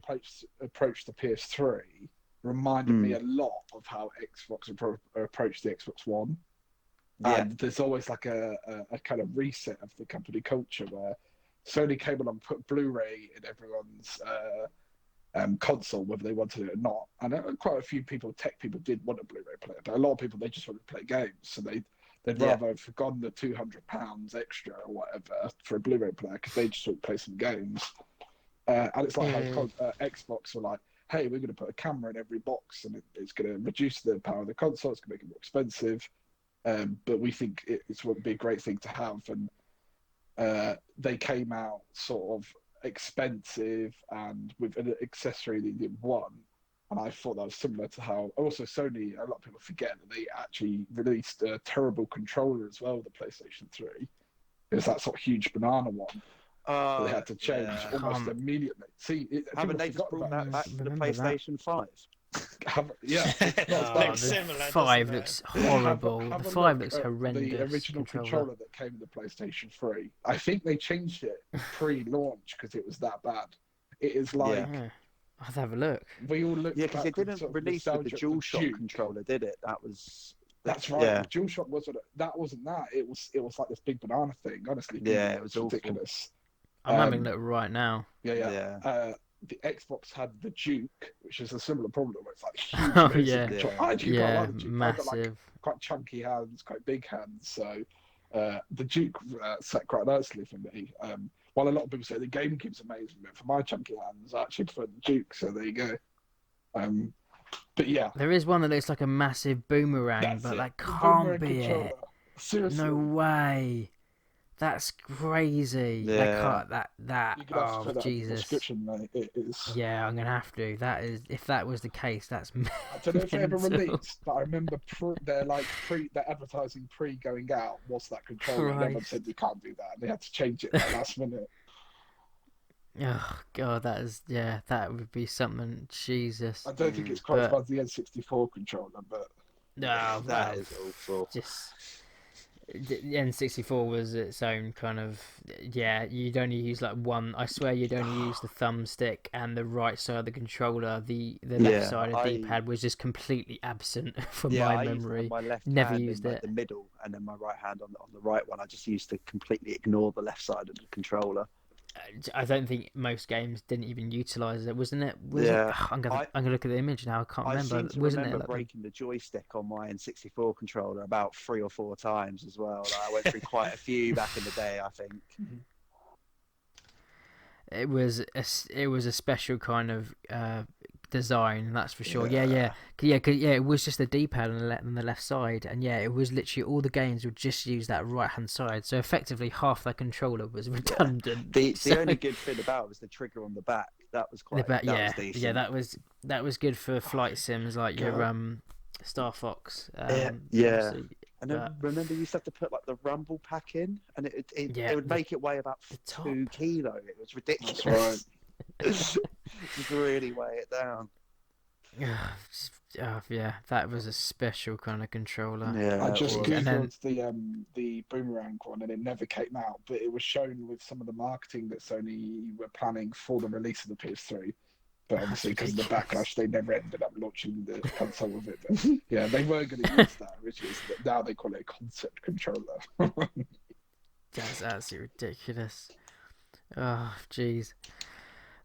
approached the PS3 reminded me a lot of how Xbox approached the Xbox One. Yeah. And there's always like a kind of reset of the company culture where Sony came along and put Blu-ray in everyone's console, whether they wanted it or not. And quite a few tech people did want a Blu-ray player, but a lot of people, they just wanted to play games. So they'd rather have forgotten the £200 extra or whatever for a Blu-ray player because they just want to play some games. And it's like how Xbox were like, hey, we're going to put a camera in every box and it's going to reduce the power of the console, it's going to make it more expensive. But we think it would be a great thing to have. And they came out sort of expensive and with an accessory they didn't want. And I thought that was similar to how also Sony, a lot of people forget that they actually released a terrible controller as well with the PlayStation 3. It was that sort of huge banana one that they had to change almost immediately. See, haven't they just brought that back to the PlayStation 5? Similar, the 5 looks horrible. The 5 looks horrendous. The original controller that came with the PlayStation 3. I think they changed it pre-launch because it was that bad. It is like I'll have a look. We all looked. Yeah, because it back with didn't sort of release with the nostalgia at DualShock Duke. controller, did it? That's right. Yeah, The DualShock wasn't that. It was like this big banana thing. Honestly, yeah, it was awful. ridiculous. I'm having a look right now. Yeah. Yeah. The Xbox had the Duke, which is a similar problem. Where it's like huge, Oh, massive yeah. control. Yeah. I actually quite like the Duke. I've got like Massive. quite chunky hands, quite big hands. So the Duke sat quite nicely for me. While a lot of people say the GameCube's amazing, but for my chunky hands, I actually prefer the Duke. So there you go. But yeah, There is one that looks like a massive boomerang, that's but it. that The can't boomerang be controller. it. Seriously. No way. That's crazy. Yeah. That can't. That. You could have to Oh put that in the Jesus. description, mate. It is. Yeah, I'm gonna have to. That is. If that was the case, that's. I don't know if it ever mental. released, but I remember their advertising pre going out was that controller, and everyone Christ. said you can't do that, and they had to change it at the last minute. Oh God, that is. Yeah, that would be something. Jesus. I don't think it's quite as But- bad as the N64 controller, but No, That is awful. just. The N64 was its own kind of, yeah, you'd only use like one. I swear you'd only use the thumbstick and the right side of the controller. The left Yeah, side of I- D-pad was just completely absent from Yeah, my I used to have memory. my left Never hand used in like, it. the middle, and then my right hand on the right one. I just used to completely ignore the left side of the controller. I don't think most games didn't even utilize it, wasn't it? Yeah. I'm gonna look at the image now. I can't I remember. seem to Wasn't remember it? Like breaking the joystick on my N64 controller about 3 or 4 times as well. Like, I went through quite a few back in the day, I think. it was a special kind of design, that's for sure. Yeah. It was just the D-pad on the left side, and yeah, it was literally all the games would just use that right-hand side. So effectively, half their controller was redundant. The So- only good thing about it was the trigger on the back. That was quite. That was decent. yeah, that was good for flight sims like your Star Fox. Yeah. obviously, And then but- remember, you used to have to put like the rumble pack in, and it would make it weigh about the top. 2 kilo. It was ridiculous. That's Just really weigh it down. Yeah, that was a special kind of controller. Yeah, I just it was. And then- googled the boomerang one, and it never came out. But it was shown with some of the marketing that Sony were planning for the release of the PS3. But obviously, because of the backlash, they never ended up launching the console with it. But yeah, they were going to use that, which is now they call it a concept controller. That's absolutely ridiculous. Oh, jeez.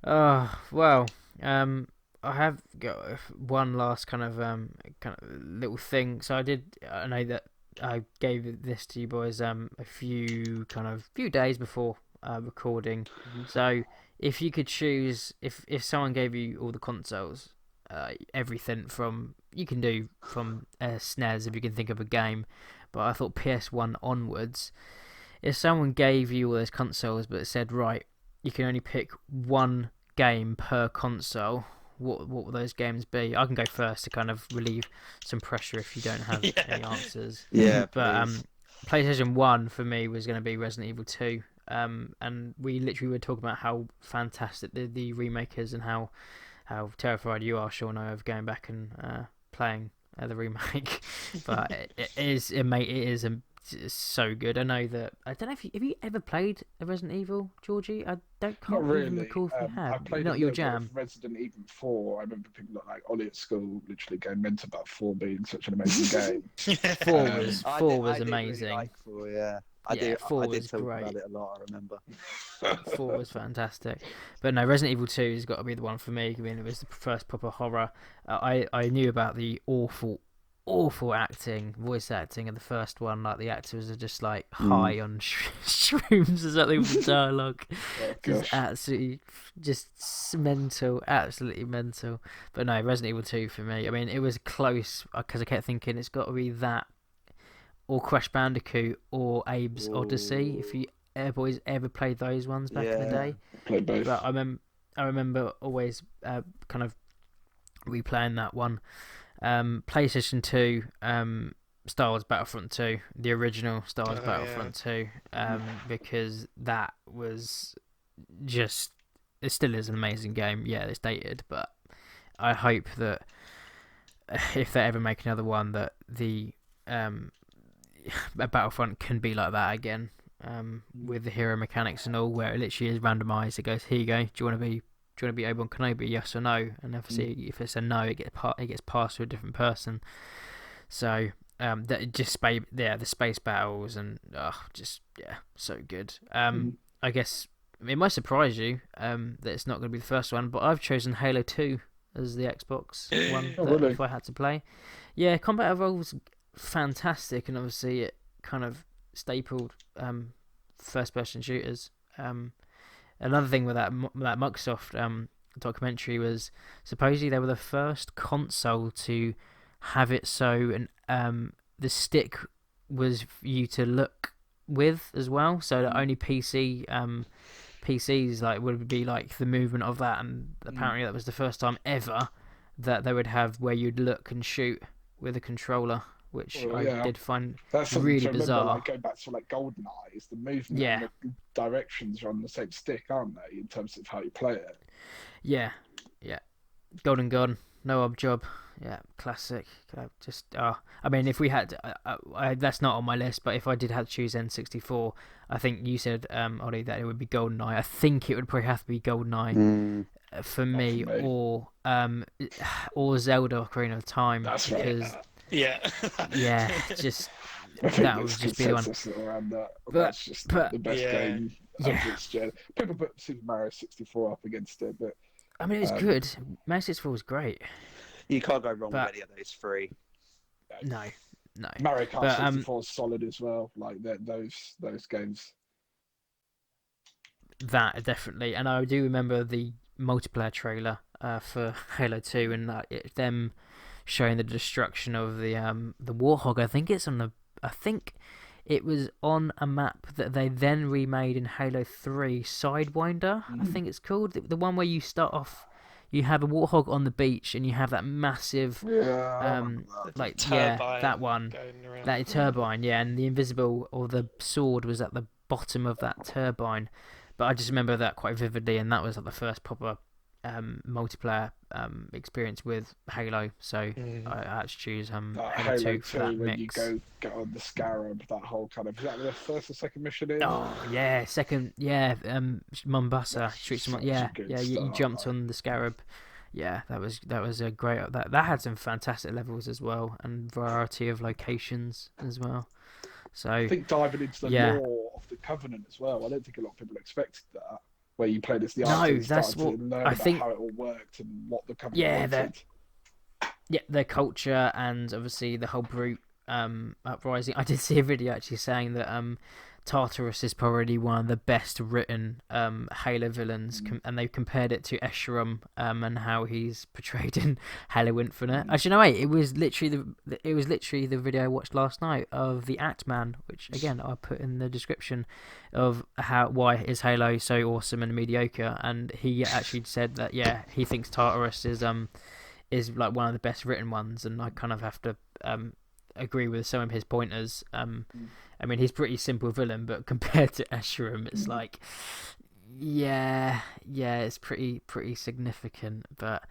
Oh, well. I have got one last kind of little thing. So I know that I gave this to you boys a few days before recording. So if you could choose, if someone gave you all the consoles, everything from you can do from SNES if you can think of a game, but I thought PS1 onwards. If someone gave you all those consoles but said, right, you can only pick one game per console, what will those games be? I can go first to kind of relieve some pressure if you don't have any answers. Yeah, But please. PlayStation 1 for me was going to be Resident Evil 2. And we literally were talking about how fantastic the remake is and how terrified you are, Sean, of going back and playing the remake. But it is so good. I know that. I don't know if have you ever played a Resident Evil, Georgie? I can't Not really. even recall if you I have. played Not a your little bit jam. of Resident Evil 4. I remember people like Ollie at school literally going mental about 4 being such an amazing game. Four Um, was I four did- was I did really amazing. like 4, yeah. I Yeah, did. 4 I did was talk great. about it a lot. I remember. 4 was fantastic, but no, Resident Evil 2 has got to be the one for me. I mean, it was the first proper horror. I knew about the awful voice acting in the first one. Like the actors are just like high on shrooms or something with the dialogue. Oh, Just gosh. absolutely, mental, absolutely mental. But no, Resident Evil 2 for me. I mean, it was close because I kept thinking it's got to be that or Crash Bandicoot or Abe's Odyssey. If you boys ever played those ones back in the Yeah. day. Played both. But I remember always kind of replaying that one. PlayStation 2, Star Wars Battlefront 2, the original Star Wars Battlefront 2, because that was just, it still is an amazing game. Yeah, it's dated, but I hope that if they ever make another one, that the Battlefront can be like that again. With the hero mechanics and all, where it literally is randomized. It goes, here you go. Do you want to be you want to be Obi-Wan Kenobi, yes or no? And obviously, if it's a no, it gets passed to a different person. So that just the space battles and just so good. I guess it might surprise you that it's not going to be the first one, but I've chosen Halo 2 as the Xbox one really? if I had to play. Yeah, Combat Evolved's fantastic, and obviously it kind of stapled first-person shooters. Another thing with that Microsoft documentary was supposedly they were the first console to have it so the stick was for you to look with as well, so that only PCs like would be like the movement of that, and apparently that was the first time ever that they would have where you'd look and shoot with a controller, which I did find really bizarre. Like going back to like GoldenEye, is the movement and the directions are on the same stick, aren't they, in terms of how you play it? Yeah. Golden Gun, no ob job. Yeah, classic. I mean, if we had, that's not on my list, but if I did have to choose N64, I think you said, Ollie, that it would be GoldenEye. I think it would probably have to be GoldenEye for me, or Zelda Ocarina of Time. That's because, right. Yeah, just that would just be the one. Around that. That's just the best game of this gen. People put Super Mario 64 up against it, but I mean, it's good. Mario 64 was great. You can't go wrong with any of those three. No. Mario Kart 64 is solid as well. Like those games. That definitely, and I do remember the multiplayer trailer for Halo 2, and them showing the destruction of the Warthog. I think it was on a map that they then remade in Halo 3, Sidewinder, I think it's called. The one where you start off, you have a Warthog on the beach and you have that massive turbine that one, that turbine, and the invisible or the sword was at the bottom of that turbine. But I just remember that quite vividly, and that was like the first proper multiplayer experience with Halo, so I had to choose Halo 2 for that when mix. You go on the Skyrim, that whole kind of, is that the first or second mission is? Oh yeah, second, Mombasa, you jumped on the Scarab. Yeah, that was a great, that had some fantastic levels as well, and variety of locations as well. So I think diving into the lore of the Covenant as well, I don't think a lot of people expected that, where you played as the artist, that's what to learn about how it all worked and what the Covenant wanted. Their culture, and obviously the whole brute uprising. I did see a video actually saying that Tartarus is probably one of the best written Halo villains, and they compared it to Escharum and how he's portrayed in Halo Infinite. Actually, no, wait, it was literally the video I watched last night of the Atman, which again I put in the description of why is Halo so awesome and mediocre, and he actually said that he thinks Tartarus is like one of the best written ones, and I kind of have to agree with some of his pointers. I mean, he's a pretty simple villain, but compared to Escharum, it's like, it's pretty significant. But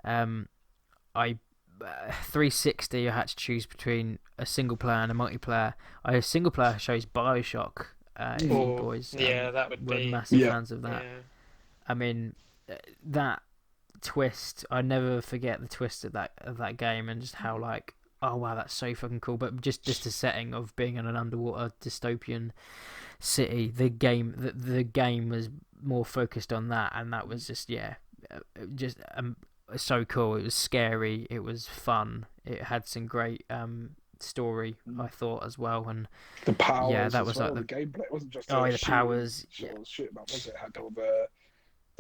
360, I had to choose between a single player and a multiplayer. A single player shows BioShock. You boys, that would be massive fans of that. Yeah. I mean, that twist, I never forget the twist of that game, and just how like, oh wow, that's so fucking cool. But just the setting of being in an underwater dystopian city, the game was more focused on that, and that was just so cool. It was scary, it was fun, it had some great story, I thought, as well, and the powers. That was well, like the gameplay. It wasn't just the powers. Shit, that was it. Had all the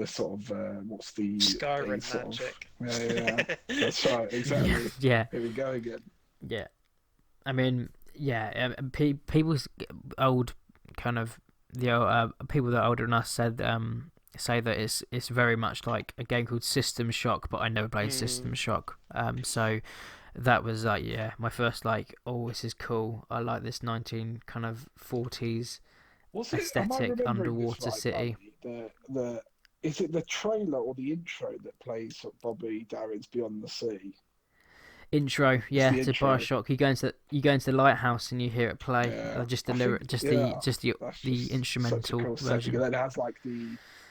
sort of what's the Skyrim magic. That's right, exactly. Here we go again. Yeah, I mean, people's old kind of people that are older than us say that it's very much like a game called System Shock, but I never played System Shock. So that was like my first like, oh, this is cool. I like this 1940s aesthetic underwater city. Is it the trailer or the intro that plays Bobby Darin's Beyond the Sea? intro, yeah, the to intro. Bioshock. You go into the lighthouse and you hear it play. Yeah. Just the I lyric, think, just yeah, the that's just such a instrumental cool setting. version. And then it has like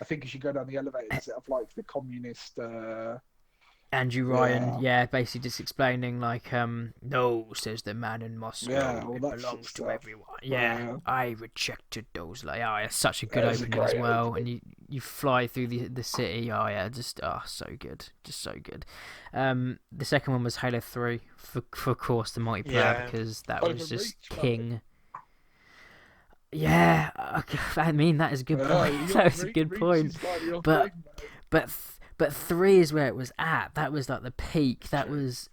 I think as you go down the elevator, does it have like the communist? Andrew Ryan, yeah, basically just explaining like, no, says the man in Moscow, Yeah, all it that belongs sort of to stuff. everyone. Yeah, I rejected those. Like, oh, it's such a good That is a opening as great well, opening. and you fly through the city. Oh yeah, just so good, just so good. The second one was Halo 3 for of course the multiplayer because that was just Overreach, king. Yeah, I mean that is a good point. That was a good Reach point. is like your But thing, mate. but 3 is where it was at. That was like the peak. That was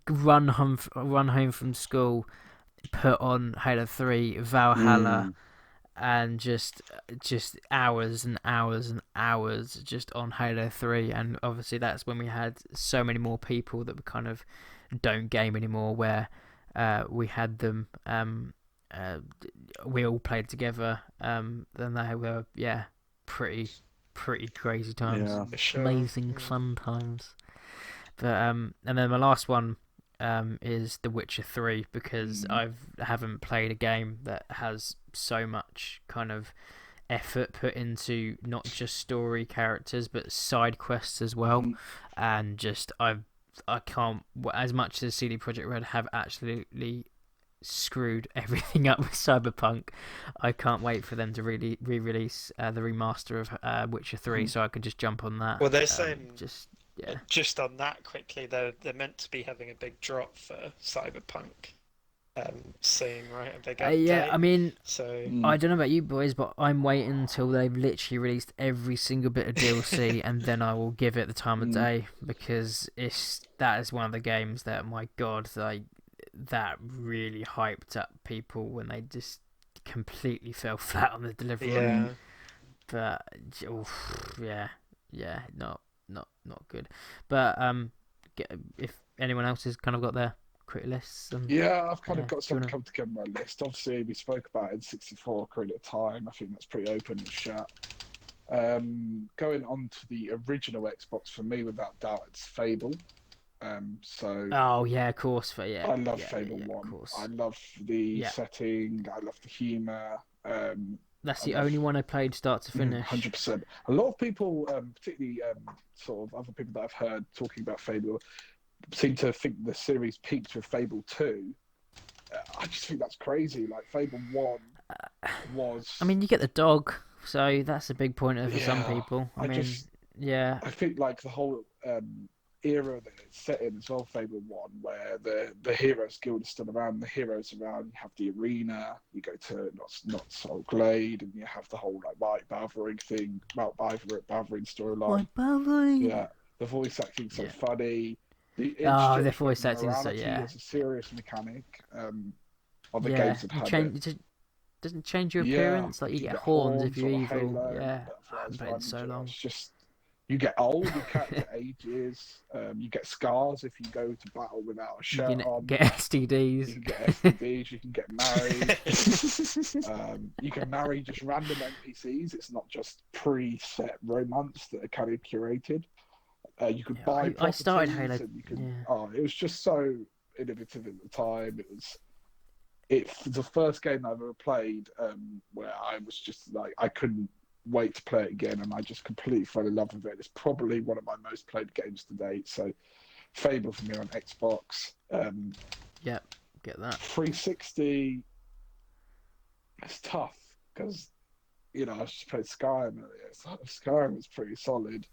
run home from school, put on Halo 3, Valhalla, and just hours and hours and hours just on Halo 3. And obviously that's when we had so many more people that we kind of don't game anymore, where we had them. We all played together. Then they were pretty crazy times. Yeah. For sure. Amazing fun times. But and then my last one is The Witcher 3 because I haven't played a game that has so much kind of effort put into not just story characters but side quests as well. And just I can't, as much as CD Projekt Red have absolutely screwed everything up with Cyberpunk, I can't wait for them to really re-release the remaster of Witcher 3 so I can just jump on that. Well, they're saying yeah. Just on that quickly, they're meant to be having a big drop for Cyberpunk soon, right? A big update. Yeah, I mean, so I don't know about you boys, but I'm waiting until they've literally released every single bit of DLC and then I will give it the time of day because that is one of the games that, my God, that really hyped up people when they just completely fell flat on the delivery. Yeah. But not good. But if anyone else has kind of got their quick lists, Yeah, I've kind of got do you something come together on my list. Obviously, we spoke about N64 Ocarina of Time. I think that's pretty open and shut. Going on to the original Xbox for me, without doubt, it's Fable. Oh yeah, of course. I love Fable 1. I love the setting. I love the humour. That's the only one I played start to finish. 100%. A lot of people, particularly sort of other people that I've heard talking about Fable, seem to think the series peaked with Fable 2. I just think that's crazy. Like, Fable 1 was... I mean, you get the dog, so that's a big pointer for some people. I think, like, the whole era that it's set in as well, Fable 1, where the Heroes Guild is still around, the heroes around, you have the arena, you go to not Soul Glade, and you have the whole, like, Mount Balvering storyline. Yeah, the voice acting's so funny. The voice acting is a serious mechanic of the games that had it. Doesn't change your appearance. Like you get horns if you're evil. Halo, yeah, I haven't played so long. It's just you get old, your character ages. You get scars if you go to battle without a shirt on. Get STDs. You can get STDs. You can get married. You can marry just random NPCs. It's not just preset romance that are kind of curated. You could buy. I started Halo. It was just so innovative at the time. It's the first game I've ever played where I was just like, I couldn't wait to play it again, and I just completely fell in love with it. It's probably one of my most played games to date. So, Fable for me on Xbox. Get that. 360. It's tough because I just played Skyrim earlier. Skyrim was pretty solid.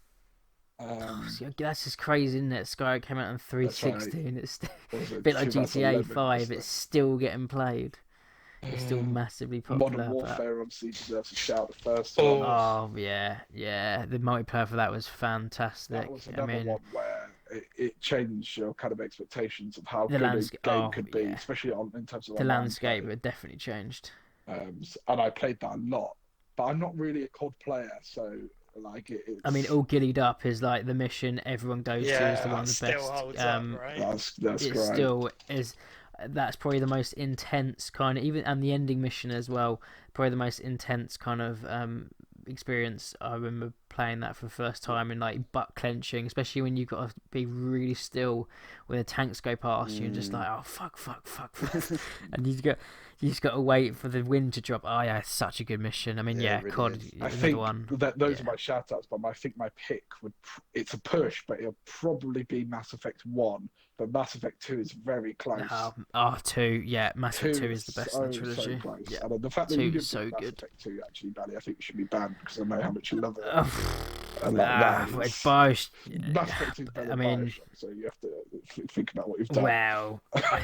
That's just crazy, isn't it? Skyrim came out on 360 and it's a bit like GTA 5. It's still getting played. It's still massively popular. Modern Warfare obviously deserves a shout. The first one. Oh yeah. The multiplayer for that was fantastic. That was another one where it changed your kind of expectations of how good a game could be, especially in terms of the landscape. It definitely changed. And I played that a lot, but I'm not really a COD player, so. Like I mean, all giddied up is like the mission everyone goes to is the one of the best. Holds up, right? That's it great. Still is. That's probably the most intense kind of and the ending mission as well. Probably the most intense kind of experience I remember playing that for the first time and like butt clenching, especially when you've got to be really still when the tanks go past you and just like, oh fuck, and you just got to wait for the wind to drop. Oh yeah, it's such a good mission. I mean, Yeah, yeah, it really COD, is. I another think one. that those are my shout outs, but I think my pick it's a push, but it'll probably be Mass Effect 1. But Mass Effect 2 is very close. Two, yeah, Mass Effect 2 is the best in the trilogy. So close. Yeah. And the fact that 2 you is didn't so pick Mass good. Effect 2, actually, Bally, I think it should be banned because I know how much you love it. It's Mass Effect 2 is better I than mean, Bioshock, so you have to think about what you've done. well, I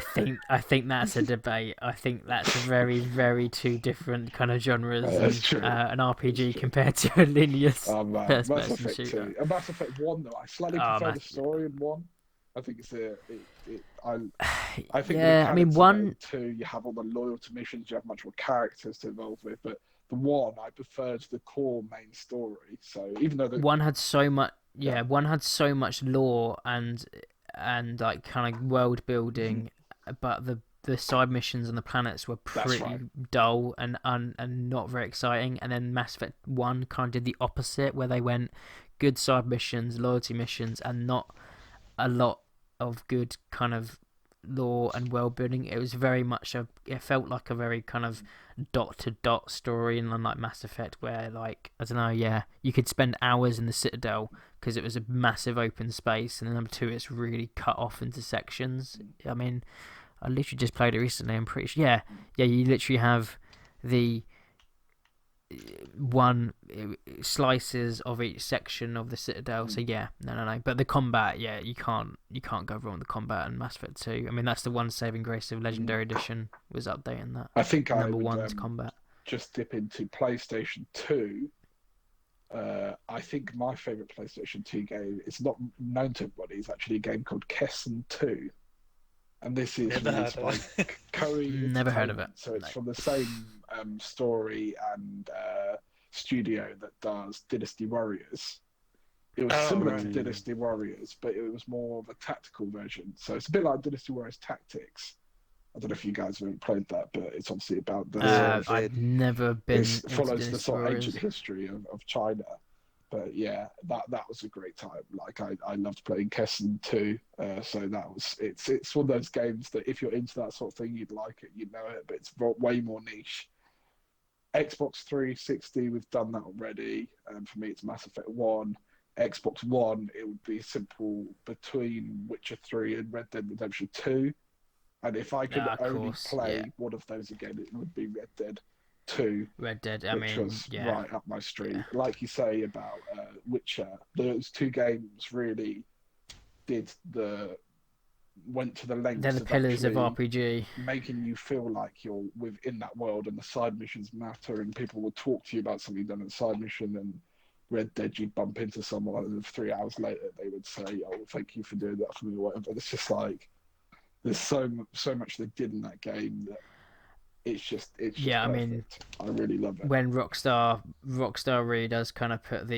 think that's a debate. I think that's very, very two different kind of genres. That's true. An RPG compared to a linear Mass first-person Effect shooter. 2. And Mass Effect 1, though, I slightly prefer the story in 1. I think I think yeah, I mean, 1... 2, you have all the loyalty missions, you have much more characters to involve with, but the 1, I preferred the core main story. So even though 1 had so much, 1 had so much lore and like kind of world building, but the side missions on the planets were pretty dull and not very exciting. And then Mass Effect 1 kind of did the opposite, where they went good side missions, loyalty missions, and not a lot of good kind of lore and world building. It was very much it felt like a very kind of dot to dot story, and unlike Mass Effect, where like, I don't know, you could spend hours in the Citadel because it was a massive open space, and then number 2, it's really cut off into sections. I mean, I literally just played it recently. I'm pretty sure. Yeah, you literally have the one slices of each section of the Citadel. So no. But the combat, you can't go wrong with the combat in Mass Effect 2. I mean, that's the one saving grace of Legendary Edition, was updating that. I think number one's combat. Just dip into PlayStation 2. I think my favourite PlayStation 2 game is not known to everybody. It's actually a game called Kessen 2. And this is released by Koei. Never heard of it. So it's from the same story and studio that does Dynasty Warriors. It was similar to Dynasty Warriors, but it was more of a tactical version. So it's a bit like Dynasty Warriors Tactics. I don't know if you guys have played that, but it's obviously about the... I've never been... It follows the sort of ancient history of China. But yeah, that was a great time. Like I loved playing Kessen 2. So that was it's one of those games that if you're into that sort of thing, you'd like it, you'd know it, but it's way more niche. Xbox 360, we've done that already. For me, it's Mass Effect 1. Xbox One, it would be simple between Witcher 3 and Red Dead Redemption 2. And if I could only play one of those again, it would be Red Dead 2. Red Dead, which was right up my street. Like you say about Witcher, those two games really went to the lengths. They're the pillars of RPG, making you feel like you're within that world, and the side missions matter, and people would talk to you about something done in the side mission. And Red Dead, you'd bump into someone, and 3 hours later they would say, "Oh, thank you for doing that for me," or whatever. It's just like there's so much they did in that game that it's just perfect. I mean, I really love it. When Rockstar really does kind of put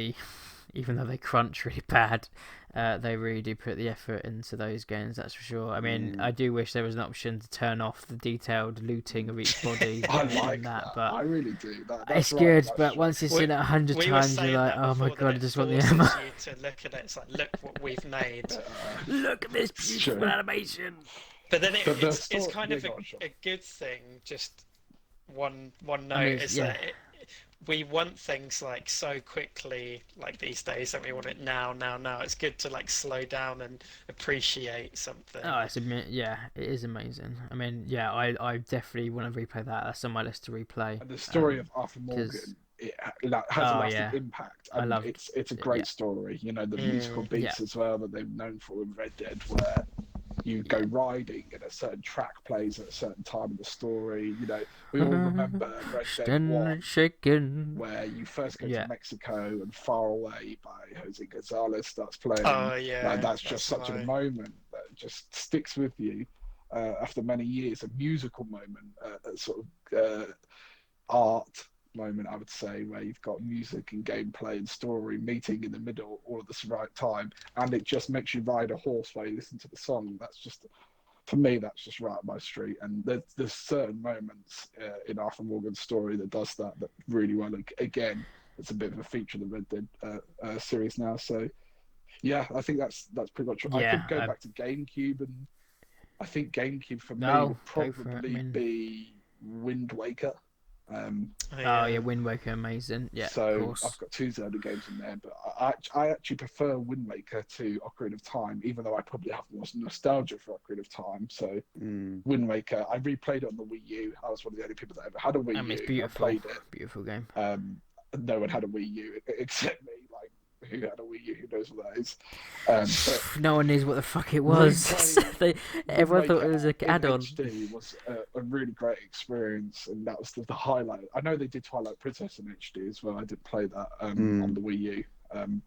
even though they crunch really bad, they really do put the effort into those games, that's for sure. I mean, I do wish there was an option to turn off the detailed looting of each body. I like that, but I really do. It's good, but once you've seen it 100 times, you're like, oh my god, I just want the ammo. You to look at it, it's like, look what we've made. Look at this beautiful animation. But then it's kind of a good thing. Just one note is that we want things like so quickly, like these days, that we want it now. It's good to like slow down and appreciate something. Oh, it is amazing. I mean, I definitely want to replay that. That's on my list to replay. And the story of Arthur Morgan, it has a lasting impact. I love it. It's a great story. You know, the musical beats as well that they've known for in Red Dead, where you go riding and a certain track plays at a certain time in the story. You know, we all remember Red Dead 1, where you first go to Mexico and Far Away by Jose Gonzalez starts playing. Oh yeah, that's just such a moment that just sticks with you after many years. A musical moment, a sort of art moment, I would say, where you've got music and gameplay and story meeting in the middle all at the right time, and it just makes you ride a horse while you listen to the song. That's just, for me, that's just right up my street. And there's certain moments in Arthur Morgan's story that does that really well. Again, it's a bit of a feature of the Red Dead series now. So yeah, I think that's pretty much. I Yeah, could go back to GameCube, and I think GameCube for me No, would go for it, probably I mean- be Wind Waker. Oh yeah, Wind Waker, amazing. Yeah, So of course. I've got two Zelda games in there, but I actually prefer Wind Waker to Ocarina of Time, even though I probably have more nostalgia for Ocarina of Time. So Wind Waker, I replayed it on the Wii U. I was one of the only people that ever had a Wii U. It's beautiful. I played it. Beautiful game. No one had a Wii U except me. Like, who had a Wii U? Who knows what that is? But No one knows what the fuck it was. Everyone thought it was an add-on. HD was a really great experience, and that was the highlight. I know they did Twilight Princess in HD as well. I did play that on the Wii U,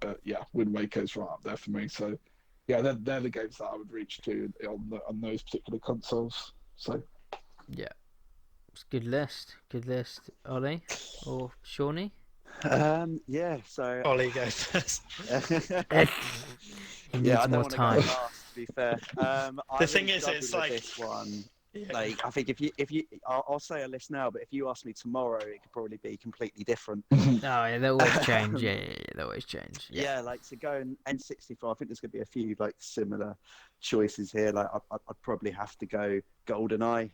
but yeah, Wind Waker is right up there for me. So yeah, they're the games that I would reach to on those particular consoles. So yeah, it's a good list. Good list. Ollie or Shawnee? Yeah, so Ollie goes first. He needs yeah, I don't more want to time. go last, to be fair. The thing is, it's like this one. Yeah. Like, I think if you, I'll say a list now, but if you ask me tomorrow, it could probably be completely different. Oh yeah, they always change. Yeah, they always change. Yeah, like to go in N64, I think there's going to be a few like similar choices here. Like I'd probably have to go GoldenEye.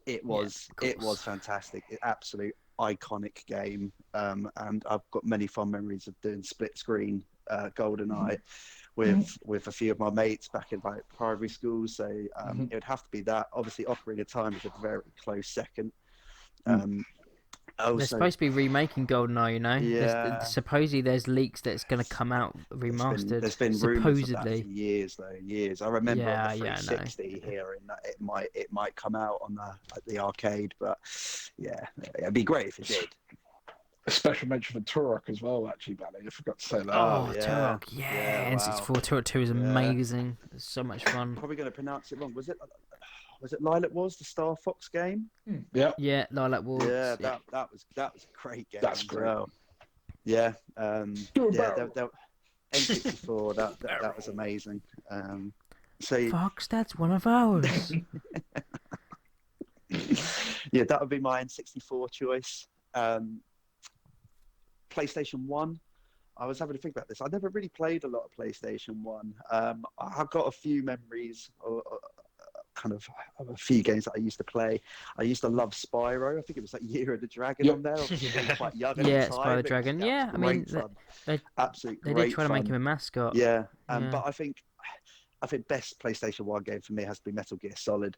It was fantastic. Absolute iconic game. And I've got many fond memories of doing split screen GoldenEye with a few of my mates back in like primary school. So it would have to be that. Obviously, Ocarina of Time is a very close second. They're supposed to be remaking GoldenEye, you know. Yeah. Supposedly, there's leaks that it's going to come out remastered. There's been rumours of that for years, though. Years. I remember on the 360 hearing that it might come out on the arcade, but yeah, it'd be great if it did. A special mention for Turok as well, actually, Bali. I forgot to say that. Oh, yeah. Turok, yeah. N64 Turok 2 is amazing. It's so much fun. Probably going to pronounce it wrong. Was it Lilac Wars, the Star Fox game? Yeah. Yeah, Lilac Wars. Yeah, that was a great game. That's great. Well. Yeah. N64. That was amazing. So Fox, that's one of ours. Yeah, that would be my N64 choice. PlayStation 1. I was having to think about this. I never really played a lot of PlayStation 1. I've got a few memories kind of a few games that I used to play. I used to love Spyro. I think it was like Year of the Dragon on there. Obviously, quite young at the time. Spyro the Dragon. Yeah, I mean, they did try to make him a mascot. Yeah, but I think best PlayStation 1 game for me has to be Metal Gear Solid.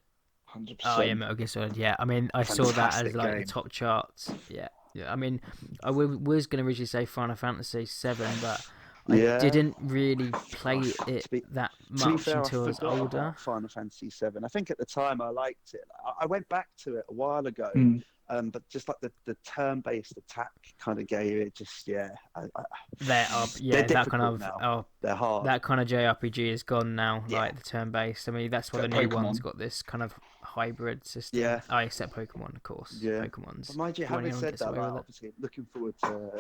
100%. Oh yeah, Metal Gear Solid. Yeah, I mean, I saw that as like the top charts. Yeah. I mean, I was going to originally say Final Fantasy 7, but I didn't really play it that much until I was older. Final Fantasy 7. I think at the time I liked it. I went back to it a while ago, but just like the turn-based attack kind of game, it just that kind of they're hard. That kind of JRPG is gone now. Yeah. Like the turn-based. I mean, that's why the new one's got this kind of hybrid system. Yeah. except Pokemon, of course. Yeah. Pokemon's. But mind you, having said that, obviously looking forward to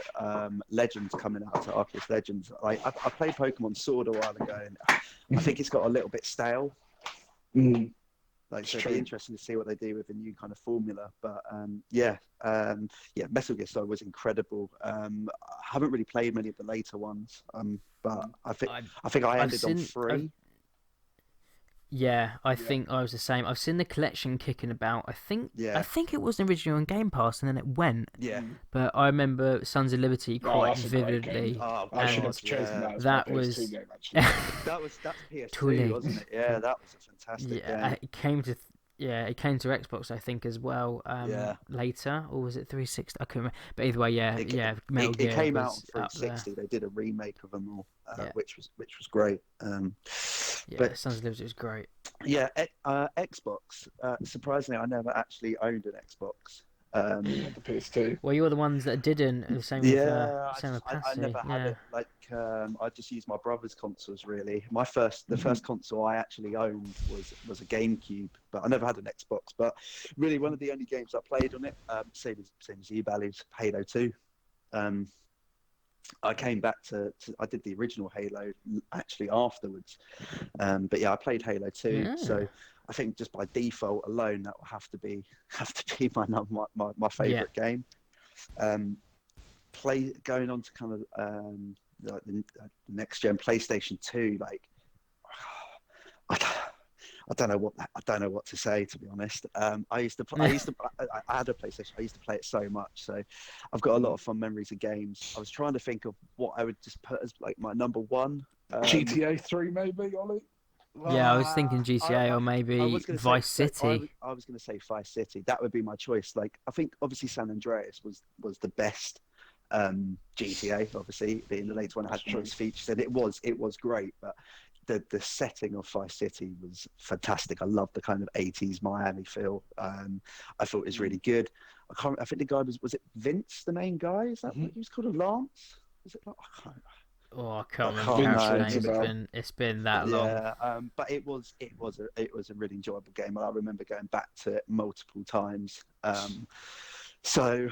Legends coming out, to Arceus Legends. Like I played Pokemon Sword a while ago, and I think it's got a little bit stale. Like, so it'd be interesting to see what they do with the new kind of formula. But Metal Gear Solid was incredible. I haven't really played many of the later ones, but I think I ended on 3. Yeah, I think I was the same. I've seen the collection kicking about. I think it was originally on Game Pass and then it went. Yeah. But I remember Sons of Liberty quite vividly. I should have chosen that. That was game, actually. that's PS2, wasn't it? Yeah, that was a fantastic game. It came to Xbox, I think, as well. Later, or was it 360? I couldn't remember. But either way, Metal Gear. It came out on 360. They did a remake of them all, which was great. But Sons of Liberty was great. Yeah, Xbox. Surprisingly, I never actually owned an Xbox. The PS2. Well, you're the ones that didn't. Same with Passy. I never had it. Like, I just used my brother's consoles really. The first console I actually owned was a GameCube, but I never had an Xbox. But really, one of the only games I played on it, same as you, Bally, was Halo 2. I came back to I did the original Halo actually afterwards, but yeah, I played Halo 2. So I think just by default alone, that will have to be my favourite game. going on to kind of like the next gen PlayStation 2, like I don't know what to say, to be honest. I had a PlayStation. I used to play it so much, so I've got a lot of fond memories of games. I was trying to think of what I would just put as like my number one. GTA 3, maybe, Ollie. Yeah, I was thinking GTA or maybe Vice City. I was going to say Vice City. That would be my choice. Like, I think obviously San Andreas was the best GTA. Obviously, being the latest one, had the most features, and it was great. But the setting of Vice City was fantastic. I loved the kind of 80s Miami feel. I thought it was really good. I think the guy was it Vince, the main guy? Is that what he was called? Lance? Was it? I can't. Oh, I can't remember. It's been that long. Yeah, but it was a really enjoyable game. I remember going back to it multiple times. So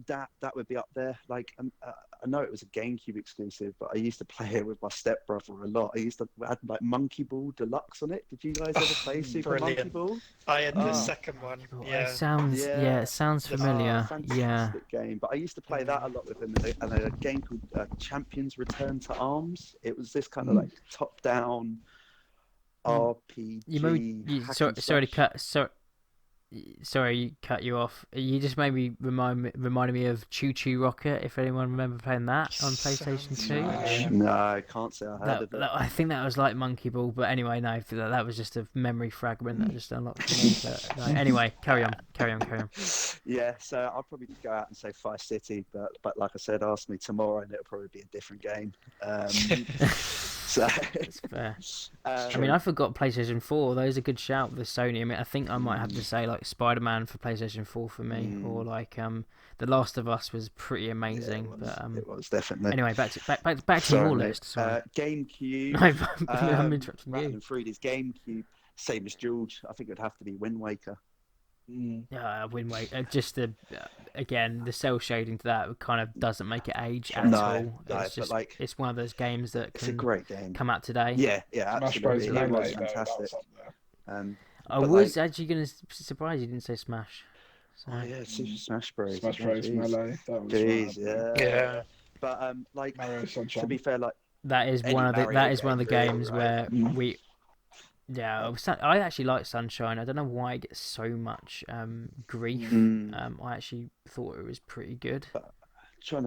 that would be up there. Like I know it was a GameCube exclusive, but I used to play it with my stepbrother a lot. I had like Monkey Ball Deluxe on it. Did you guys ever play Super Monkey Ball? I had the second one. Yeah. It sounds familiar. Fantastic game. But I used to play that a lot with him. And a game called Champions Return to Arms. It was this kind of like top-down RPG. Sorry, cut you off. You just made me reminded me of Choo Choo Rocket. If anyone remember playing that on PlayStation 2. No, I can't say I heard of it. I think that was like Monkey Ball, but anyway, no, that was just a memory fragment that just unlocked for me. But, no, anyway, carry on. Yeah, so I'll probably go out and say Vice City, but like I said, ask me tomorrow and it'll probably be a different game. So that's fair. I mean, I forgot PlayStation 4. Those are a good shout with Sony. I mean, I think I might have to say like Spider-Man for PlayStation 4 for me, or like The Last of Us was pretty amazing. It was definitely. Anyway, back to your list. Sorry. GameCube. I'm interrupting you. Random Fruity's GameCube. Same as George. I think it would have to be Wind Waker. Wind Waker. Just again, the cell shading to that kind of doesn't make it age at all. It's just it's one of those games that it's a great game. Come out today. Yeah, absolutely. It was fantastic. I was actually going to surprise you didn't say Smash. So. Oh yeah, Super Smash Bros. Smash Bros. Melee. That was yeah. But like to be fair, like that is one of the games where we. Yeah, I actually like Sunshine. I don't know why it gets so much grief. I actually thought it was pretty good. So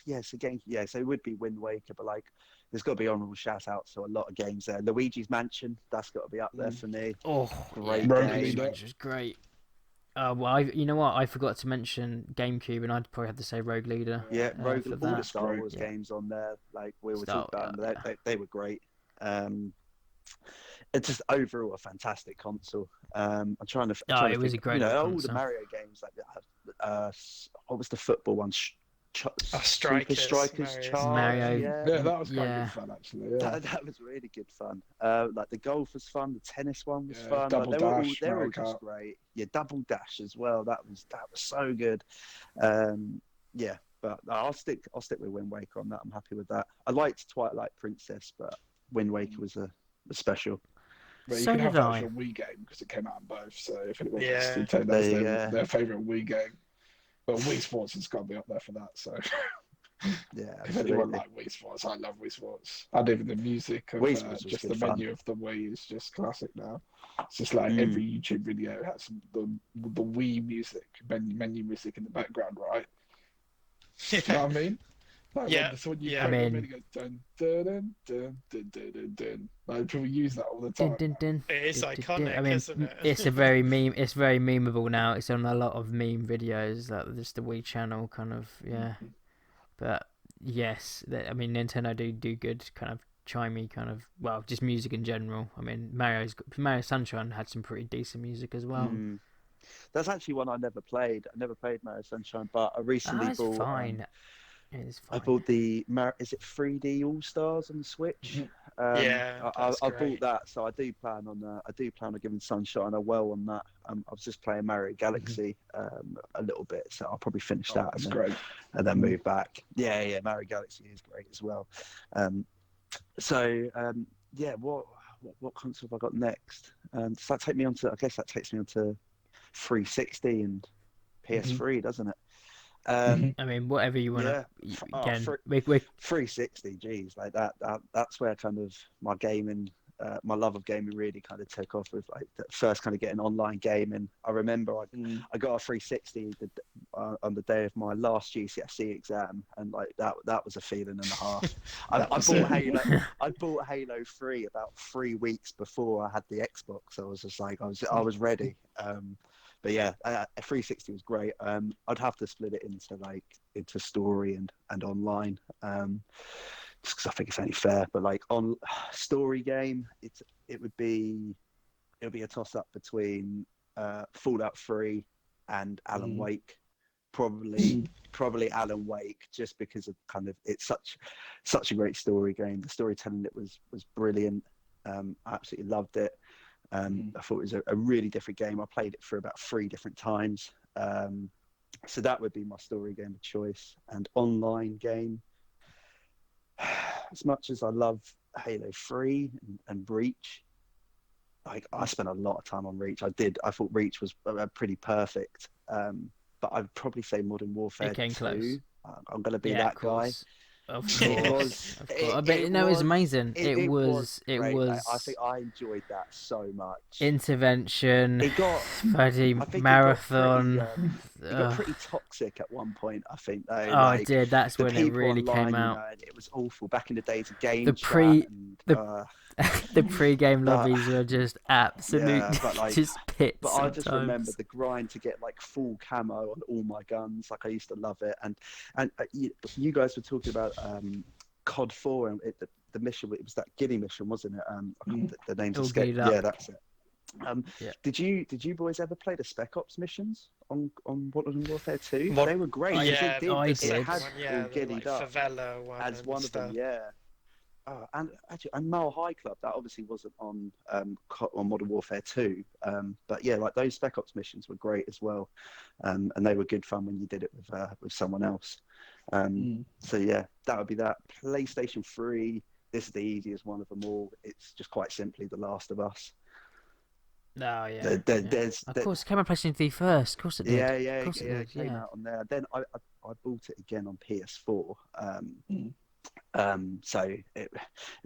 it would be Wind Waker, but like there's got to be honourable shout outs to a lot of games there. Luigi's Mansion, that's got to be up there for me. Oh, great Luigi's Mansion is great. Well, you know what? I forgot to mention GameCube, and I'd probably have to say Rogue Leader. Yeah, Rogue Leader. All the Star Wars games on there, like we were talking about, they were great. It's just overall a fantastic console. I'm trying to. It was a great. All the Mario games like what was the football one? Strikers Mario. Yeah, that was quite good fun actually. Yeah. That was really good fun. Like the golf was fun, the tennis one was fun. Double Dash, they were all just great. Yeah, Double Dash as well. That was so good. Yeah, but I'll stick with Wind Waker on that. I'm happy with that. I liked Twilight Princess, but Wind Waker was special. But you can have that as your Wii game because it came out on both. So if anyone wants to take that as their favourite Wii game, but Wii Sports has got to be up there for that. So yeah, if anyone like Wii Sports, I love Wii Sports. And even the music of just the menu of the Wii is just classic now. It's just like every YouTube video has the Wii music, menu music in the background, right? You know what I mean? Like I mean, it goes dun dun dun dun dun dun dun. Like people use that all the time. It is iconic, I mean, isn't it? It's very memeable now. It's on a lot of meme videos, like just the Wii channel, kind of But yes, I mean, Nintendo do good kind of chimey kind of just music in general. I mean, Mario Sunshine had some pretty decent music as well. That's actually one I never played. I never played Mario Sunshine, but I recently bought. Fine. I bought the is it 3D All Stars on the Switch? I bought that, so I do plan on giving Sunshine a whirl on that. I was just playing Mario Galaxy a little bit, so I'll probably finish that. That's great. And then move back. Yeah, Mario Galaxy is great as well. What console have I got next? Does that take me onto? I guess that takes me onto 360 and PS3, doesn't it? I mean, whatever you want to. Yeah. Again, For we 360, geez, like that's where kind of my gaming, my love of gaming really kind of took off with like the first kind of getting online gaming. I remember I got a 360 on the day of my last GCSE exam, and like that was a feeling and a half. I bought Halo. I bought Halo 3 about 3 weeks before I had the Xbox. I was just like I was ready. But yeah, 360 was great. I'd have to split it into story and online, just because I think it's only fair. But like on story game, it would be a toss up between Fallout 3 and Alan Wake. Probably Alan Wake, just because of kind of it's such a great story game. The storytelling it was brilliant. I absolutely loved it. I thought it was a really different game. I played it for about 3 different times. So that would be my story game of choice. And online game, as much as I love Halo 3 and Reach, like I spent a lot of time on Reach. I thought Reach was pretty perfect. But I'd probably say Modern Warfare 2. Close. I'm going to be that guy. Of course, It was amazing. It was. Like, I think I enjoyed that so much. Intervention. It got bloody marathon. It got pretty toxic at one point. I think. Though, it did. That's when it really came out. It was awful back in the days of game. The pre-game lobbies were just absolute, just pits. But I just remember the grind to get like full camo on all my guns. Like I used to love it. And you guys were talking about COD 4 and the mission. It was that Giddy mission, wasn't it? The name's escaped. Yeah, that's it. Did you boys ever play the Spec Ops missions on Modern Warfare 2? They were great. I did. It had all giddied up Favela one as one of them. Yeah. And actually, and Mile High Club that obviously wasn't on Modern Warfare 2, but yeah, like those Spec Ops missions were great as well, and they were good fun when you did it with someone else. So yeah, that would be that. PlayStation 3. This is the easiest one of them all. It's just quite simply The Last of Us. Oh yeah. Of course, it came on PlayStation 3 first. Of course it did. It came out on there. Then I bought it again on PS4. So it'd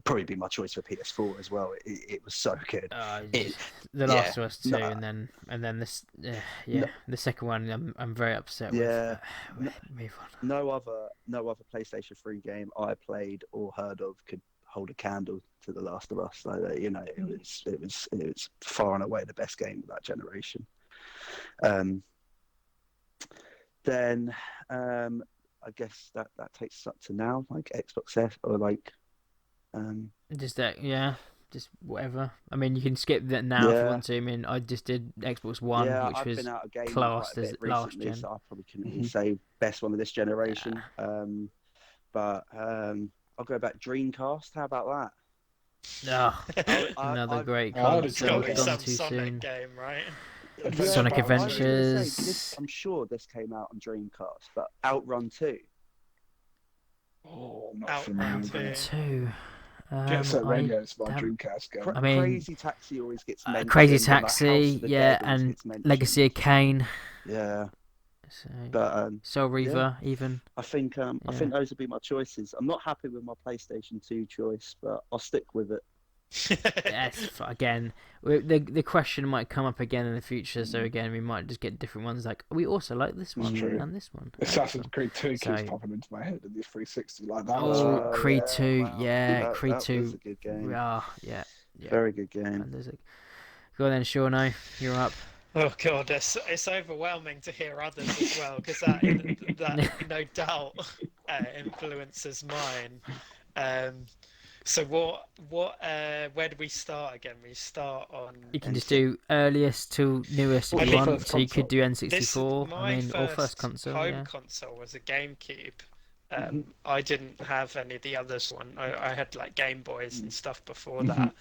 probably be my choice for PS4 as well. It was so good. The Last of Us 2, and then this, the second one. I'm very upset with. Move on. No other PlayStation 3 game I played or heard of could hold a candle to The Last of Us. Like, it was far and away the best game of that generation. Then. I guess that takes us up to now, like Xbox F or like just just whatever. I mean, you can skip that now if you want to. I mean, I just did Xbox One, which I've was been out of game classed as recently, last gen. so I probably couldn't even say best one of this generation. But I'll go back Dreamcast. How about that? Another great console. It's got some Sonic game, right? Sonic Adventures. I'm sure this came out on Dreamcast, but Outrun 2. Oh, not Outrun familiar. 2. Jet Set Radio is my Dreamcast game. I mean, Crazy Taxi always gets mentioned. Crazy Taxi, and Legacy of Kain. Yeah. So, but Soul Reaver, even. I think those would be my choices. I'm not happy with my PlayStation 2 choice, but I'll stick with it. Yes, again, the question might come up again in the future, so again we might just get different ones. Like we also like this one and this one. Assassin's Creed 2 keeps popping into my head in this 360 like that. Oh, Creed 2, Creed 2. Was a good game. Yeah. Very good game. Go on then, Shauno, you're up. Oh god, it's overwhelming to hear others as well, because that no doubt influences mine. So where do we start again? We start on. You can just do earliest to newest if you want. So you could do N64. Or first console. Home console was a GameCube. I didn't have any of the others. I had like Game Boys and stuff before that,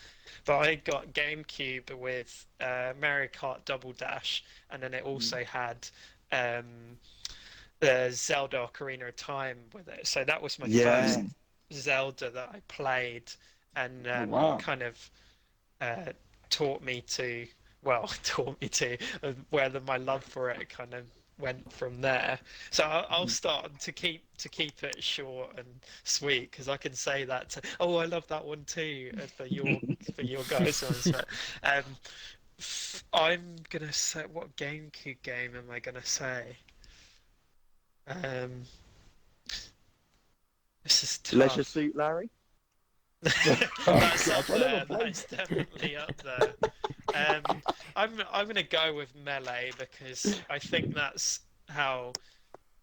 but I got GameCube with Mario Kart Double Dash, and then it also had the Zelda Ocarina of Time with it. So that was my first Zelda that I played, and kind of taught me to where my love for it kind of went from there. So I'll start to keep it short and sweet, because I can say that to, oh, I love that one too, for your guys' ones. But I'm gonna say, what GameCube game am I gonna say? This is tough. Leisure Suit Larry. That's up there. That's definitely up there. I'm gonna go with Melee, because I think that's how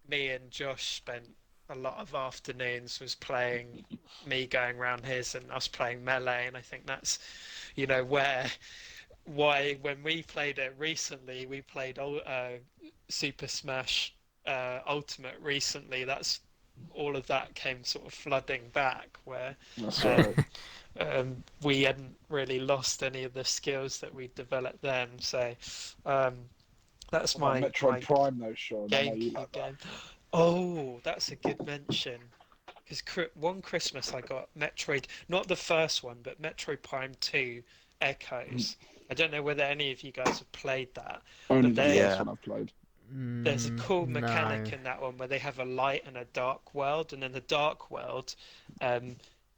me and Josh spent a lot of afternoons, was playing, me going around his and us playing Melee, and I think that's, why when we played it recently, we played Super Smash Ultimate recently. That's all of that came sort of flooding back, where That's right. we hadn't really lost any of the skills that we developed then. So that's my Metroid Prime though, Sean. I know you GameCube like that. game. Oh, that's a good mention. Because one Christmas I got Metroid, not the first one, but Metroid Prime 2 Echoes. I don't know whether any of you guys have played that. Only but the first one I've played. There's a cool mechanic No. in that one where they have a light and a dark world, and in the dark world,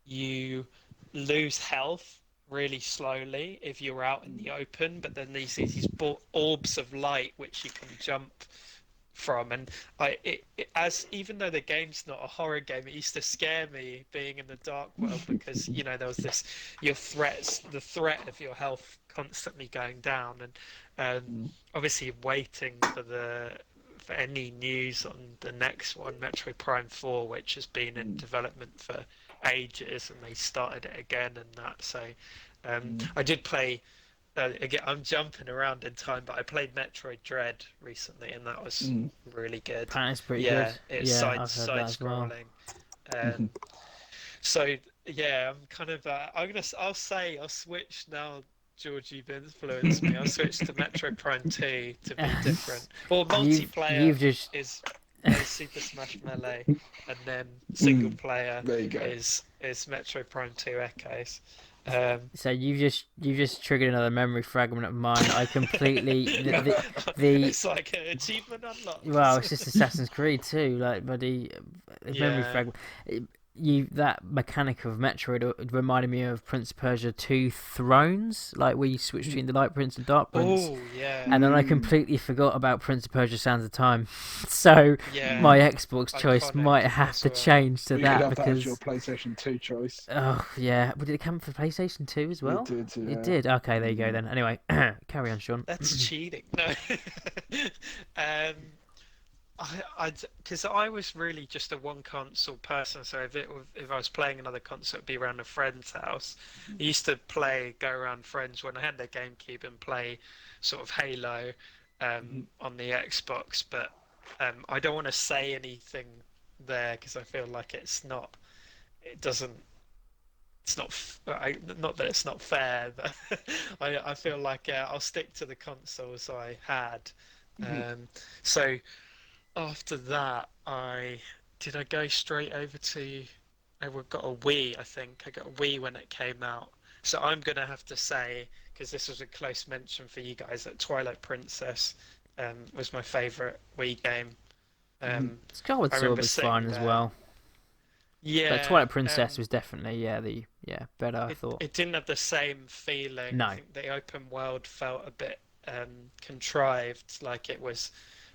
you lose health really slowly if you're out in the open, but then these orbs of light which you can jump from, and even though the game's not a horror game, it used to scare me being in the dark world, because there was the threat of your health constantly going down, and obviously waiting for any news on the next one, Metroid Prime 4, which has been in development for ages, and they started it again and that. So I did play. Again, I'm jumping around in time, but I played Metroid Dread recently, and that was really good. Apparently it's pretty Yeah, good. it's Yeah, side I've heard that as well. scrolling. So yeah, I'm kind of. I'll switch now. George, you've influenced me. I'll switch to Metroid Prime 2 to be different. Well, multiplayer You've just is Super Smash Melee, and then single player There you go. is Metroid Prime 2 Echoes. So you've just triggered another memory fragment of mine. I completely the It's like an achievement unlocked. well, it's just Assassin's Creed too, like buddy, memory Yeah. fragment. That mechanic of Metroid reminded me of Prince of Persia 2 Thrones, like where you switch between the Light Prince and Dark Prince. Oh yeah. And then I completely forgot about Prince of Persia Sands of Time. So Yeah. my Xbox choice Iconic might have as to well. change to You could that have that as because your PlayStation 2 choice. oh yeah, but did it come for PlayStation 2 as well? It did. It did. Okay, there you go then. Anyway, carry on, Sean. That's cheating. No. Because I was really just a one console person, so if I was playing another console, it'd be around a friend's house. I used to go around friends when I had their GameCube and play sort of Halo on the Xbox, but I don't want to say anything there because I feel like it's not not that it's not fair, but I feel like I'll stick to the consoles I had. So after that, I go straight over to. I got a Wii. I think I got a Wii when it came out. So I'm gonna have to say, because this was a close mention for you guys, that Twilight Princess was my favourite Wii game. Skyward I Sword remember was sitting fun as there. well. Yeah, But Twilight Princess was definitely better. I thought. It didn't have the same feeling. No. I think the open world felt a bit contrived, like it was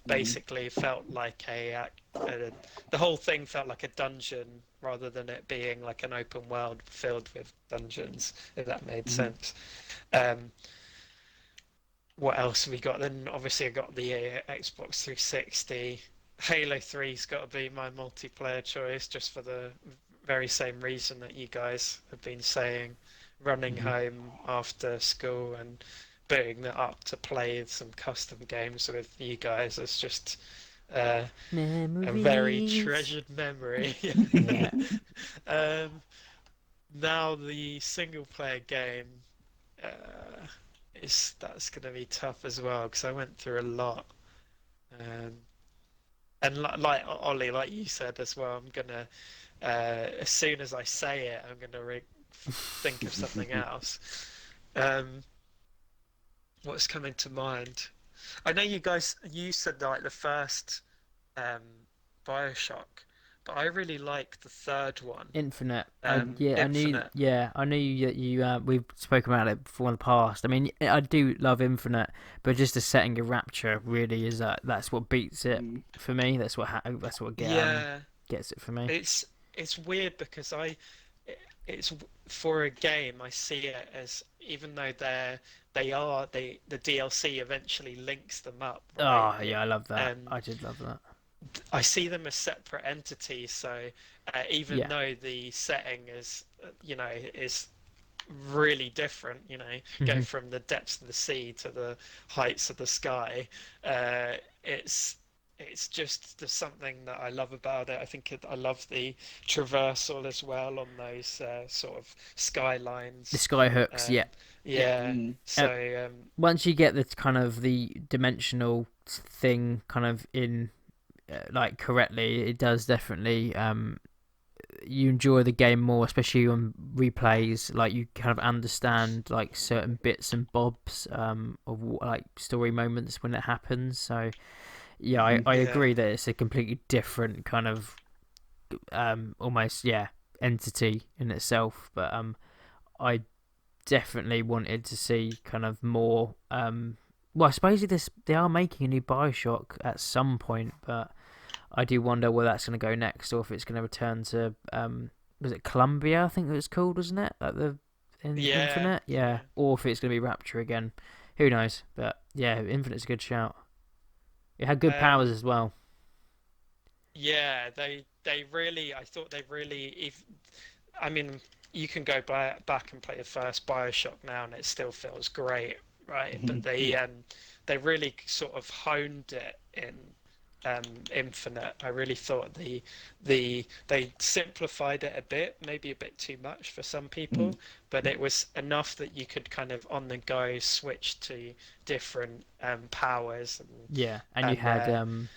basically felt like the whole thing felt like a dungeon rather than it being like an open world filled with dungeons, if that made sense. What else have we got? Then obviously I got the Xbox 360. Halo 3's got to be my multiplayer choice, just for the very same reason that you guys have been saying. Running home after school and booting that up to play some custom games with you guys is just a very treasured memory. Yeah. Now the single player game that's going to be tough as well, because I went through a lot. And like Ollie, like you said as well, I'm gonna as soon as I say it, I'm gonna think of something else. What's coming to mind? I know you said like the first um, Bioshock, but I really like the third one, Infinite. Infinite. I knew we've spoken about it before in the past. I mean, I do love Infinite, but just the setting of Rapture really is that's what beats it for me. That's what Yeah, gets it for me. it's weird because it's for a game I see it as, even though the DLC eventually links them up, right? Oh yeah, I love that. Um, I did love that. I see them as separate entities. So even Yeah. though the setting is really different, go Mhm. from the depths of the sea to the heights of the sky. Uh, it's it's just there's something that I love about it. I love the traversal as well on those sort of The skylines. sky hooks, Um, yeah. yeah. Uh, So Once you get the kind of the dimensional thing kind of in like correctly, it does definitely you enjoy the game more, especially on replays. Like you kind of understand like certain bits and bobs of like story moments when it happens. So yeah, I yeah, agree that it's a completely different kind of almost entity in itself. But I definitely wanted to see kind of more. Well, I suppose they are making a new Bioshock at some point, but I do wonder where that's going to go next, or if it's going to return to was it Columbia? I think it was called, wasn't it? Like the in yeah, Infinite, yeah. yeah. Or if it's going to be Rapture again, who knows? But yeah, Infinite's a good shout. It had good powers Um, as well. yeah, they really. I thought they really. If I mean, you can go back and play the first Bioshock now, and it still feels great, right? But Yeah. they really sort of honed it in Infinite. I really thought they simplified it a bit, maybe a bit too much for some people, but it was enough that you could kind of on the go switch to different powers Yeah, and and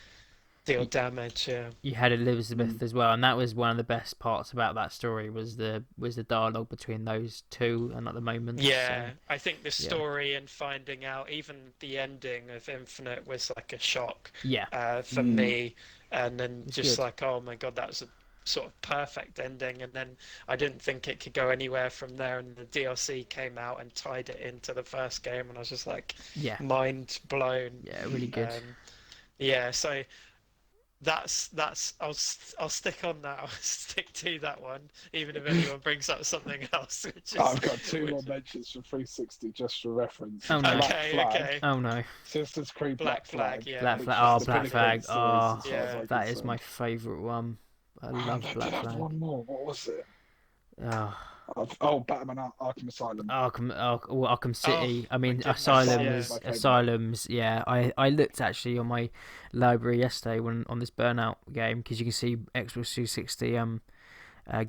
deal y- damage. Yeah. you had Elizabeth as well, and that was one of the best parts about that story was the dialogue between those two and at the moments. So Yeah, I think the yeah, story and finding out, even the ending of Infinite was like a shock yeah, for me. And then it's just good. like, oh my God, that was a sort of perfect ending. And then I didn't think it could go anywhere from there. And the DLC came out and tied it into the first game, and I was just like Yeah, mind blown. yeah, really good. Yeah, so that's I'll stick on that. I'll stick to that one, even if anyone brings up something else, which is I've got two which, more mentions for 360 just for reference. Oh no. Black okay, Flag, okay. Oh no. Sisters Creed Black Black Flag, Flag, yeah. Black which Flag. is Oh, the Black pinnacle of Flag. the series Oh, as far as Yeah. I'm that is my concerned. favourite one. I And love they Black did have Flag. one more. What was it? Oh, Oh, Batman Arkham Asylum. Arkham Oh City. I my mean, goodness, Asylum's yeah. my favourite. Asylums. Yeah, I looked actually on my library yesterday when on this Burnout game because you can see Xbox 360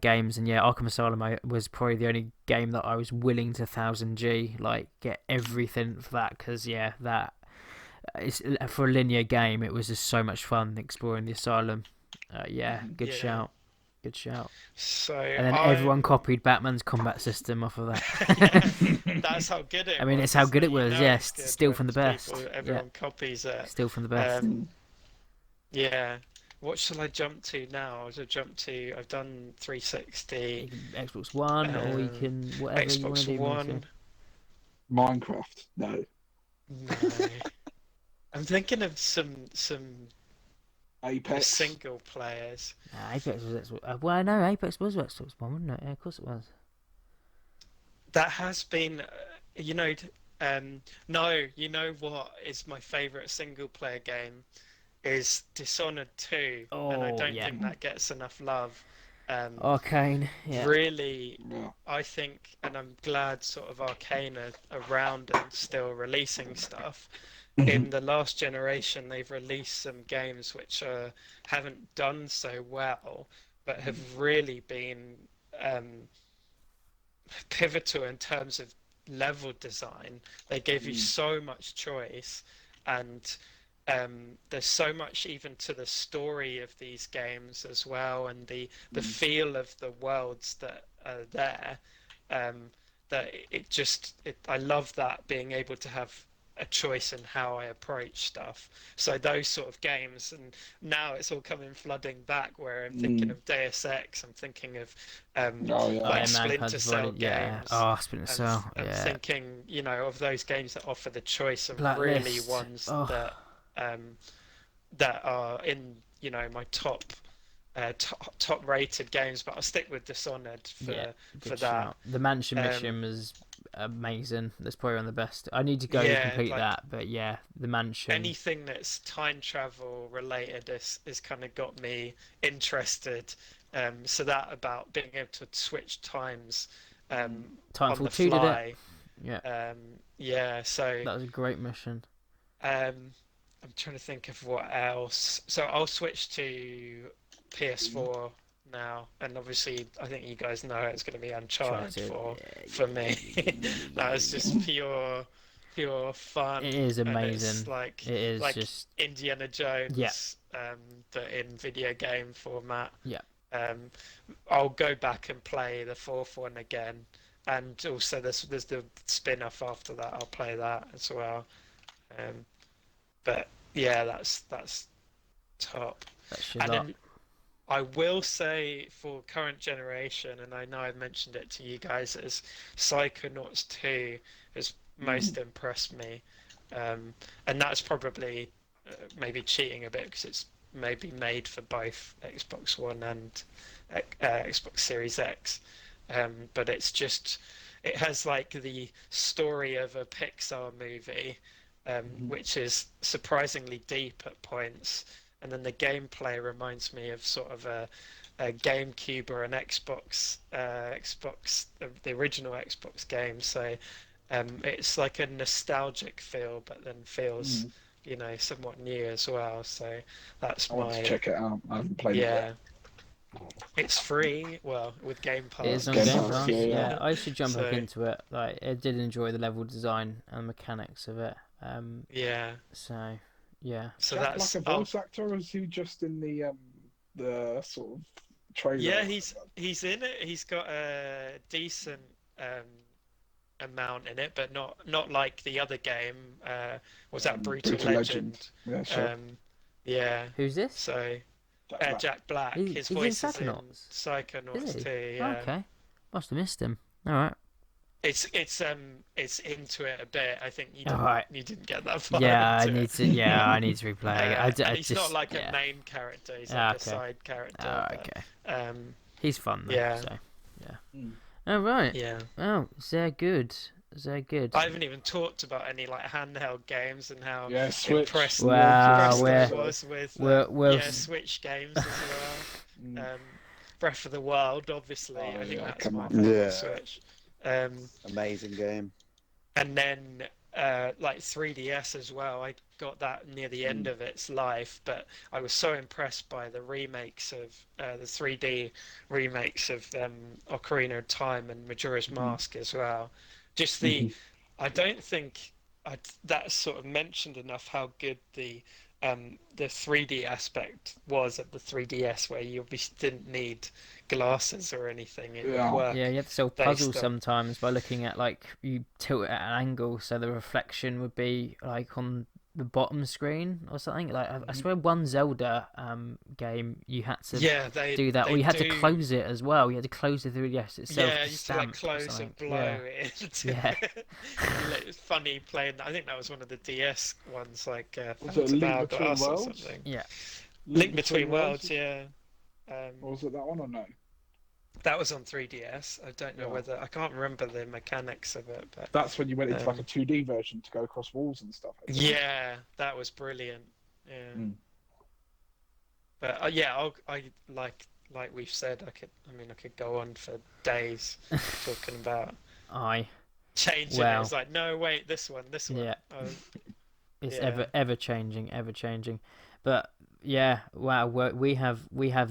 games and yeah, Arkham Asylum was probably the only game that I was willing to 1000G like get everything for that because yeah, that it's for a linear game. It was just so much fun exploring the asylum. Yeah, good Yeah. shout. Good shout. So And then everyone copied Batman's combat system off of yeah, that. that's how good I it mean, was, it's how isn't good it? it You was. know Yes, it's good still from when the best. Yeah, everyone copies it. still from the best. Um, yeah. What shall I jump to now? I've done 360, You can Xbox One, or you um, can whatever you want Xbox to do, matey. One. Minecraft. No. No. I'm thinking of some Apex. single players. Apex was Xbox. Well, no, Apex was Xbox One, wasn't it? Yeah, of course it was. That has been, no, you know what is my favorite single player game is Dishonored 2, and I Oh don't yeah, think that gets enough love. Um, Arcane. Yeah. really, Yeah. I think, and I'm glad sort of Arcane are around and still releasing stuff. In the last generation, they've released some games which haven't done so well, but have really been um, pivotal in terms of level design. They give you so much choice, and there's so much even to the story of these games as well, and the feel of the worlds that are there. That I love that being able to have a choice in how I approach stuff. So those sort of games, and now it's all coming flooding back. Where I'm thinking of Deus Ex, I'm thinking of like Splinter Cell games. Oh, Splinter Cell. I'm thinking, of those games that offer the choice, and Blacklist. really ones that are in my top rated games. But I'll stick with Dishonored for that. Shout. The Mansion mission was amazing. That's probably one of the best. I need to go to complete that, but yeah, the Mansion. Anything that's time travel related is kind of got me interested. So that about being able to switch times on the fly. Did it? Yeah. So that was a great mission. I'm trying to think of what else. So I'll switch to PS4 now, and obviously I think you guys know it's going to be Uncharted for me. That was just pure fun. It is amazing. It is like just Indiana Jones, but in video game format. Yeah. I'll go back and play the fourth one again, and also there's the spin-off after that. I'll play that as well. But yeah, that's top. And then I will say for current generation, and I know I've mentioned it to you guys, is Psychonauts 2 has most impressed me, and that's probably maybe cheating a bit because it's maybe made for both Xbox One and Xbox Series X, but it has like the story of a Pixar movie, which is surprisingly deep at points. And then the gameplay reminds me of sort of a GameCube or an Xbox, the original Xbox game. So it's like a nostalgic feel, but then feels, somewhat new as well. So that's I want to check it out. I haven't played it yet. It's free. Well, with Game Pass. It is on Game Pass. Yeah, I should jump back into it. Like, I did enjoy the level design and mechanics of it. So. Yeah. So that's like a voice actor, or is he just in the sort of trailer? Yeah, he's in it. He's got a decent amount in it, but not like the other game. Was that Brutal Legend? Yeah, sure. Yeah. Who's this? So Jack Black. His voice is in Psychonauts 2. Yeah. Okay. Must have missed him. All right. It's into it a bit. I think you didn't get that far. Yeah, I need to replay it. He's not like a main character. He's like a side character. Okay. He's fun though. Yeah. So, yeah. All right. Yeah. Oh, they're good. They're good. I haven't even talked about any like handheld games and how Switch. I was with Switch games as well. Breath of the Wild, obviously. I think that's my favorite Switch. Amazing game. And then like 3DS as well. I got that near the end of its life, but I was so impressed by the remakes of the 3D remakes of Ocarina of Time and Majora's Mask as well. Just I don't think that's sort of mentioned enough how good the 3D aspect was at the 3DS, where you obviously didn't need glasses or anything. It would work. Yeah, you have to solve puzzles sometimes by looking at, like, you tilt it at an angle so the reflection would be like on the bottom screen or something. Like, I swear one Zelda game you had to do that, or you had to close it as well. You had to close the 3DS itself. Yeah, you used to like close and blow it. It's funny playing. I think that was one of the DS ones, like was it Link Between Worlds or something. Yeah, Link Between Worlds. Yeah. Or was it that one or no? That was on 3DS. I don't know whether I can't remember the mechanics of it, but that's when you went into like a 2D version to go across walls and stuff. Yeah, that was brilliant. Yeah. But I like we've said, I could go on for days talking about changing it. It's like, no, wait, this one. Yeah. It's ever changing. But yeah, wow, we have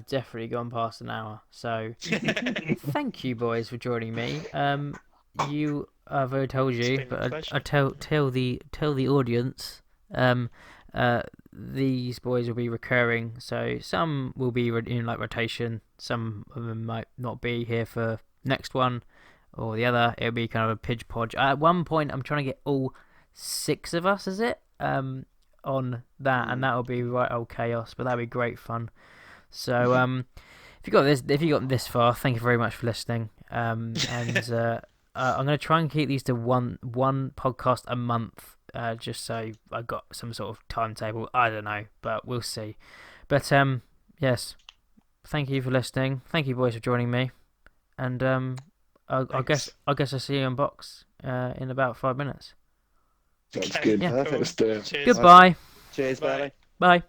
definitely gone past an hour. So thank you, boys, for joining me. I've already told you, but I tell the audience. These boys will be recurring, so some will be in like rotation. Some of them might not be here for next one or the other. It'll be kind of a pidge podge. At one point, I'm trying to get all 6 of us, is it? On that, and that'll be right old chaos, but that'll be great fun. So if you got this far, thank you very much for listening. And I'm going to try and keep these to one podcast a month, just so I got some sort of timetable. I don't know, but we'll see. But yes, thank you for listening. Thank you, boys, for joining me. And I guess I'll see you on box in about 5 minutes. That's good. Yeah. Let's do it. Cheers. Goodbye. Cheers, Bye. Barry. Bye.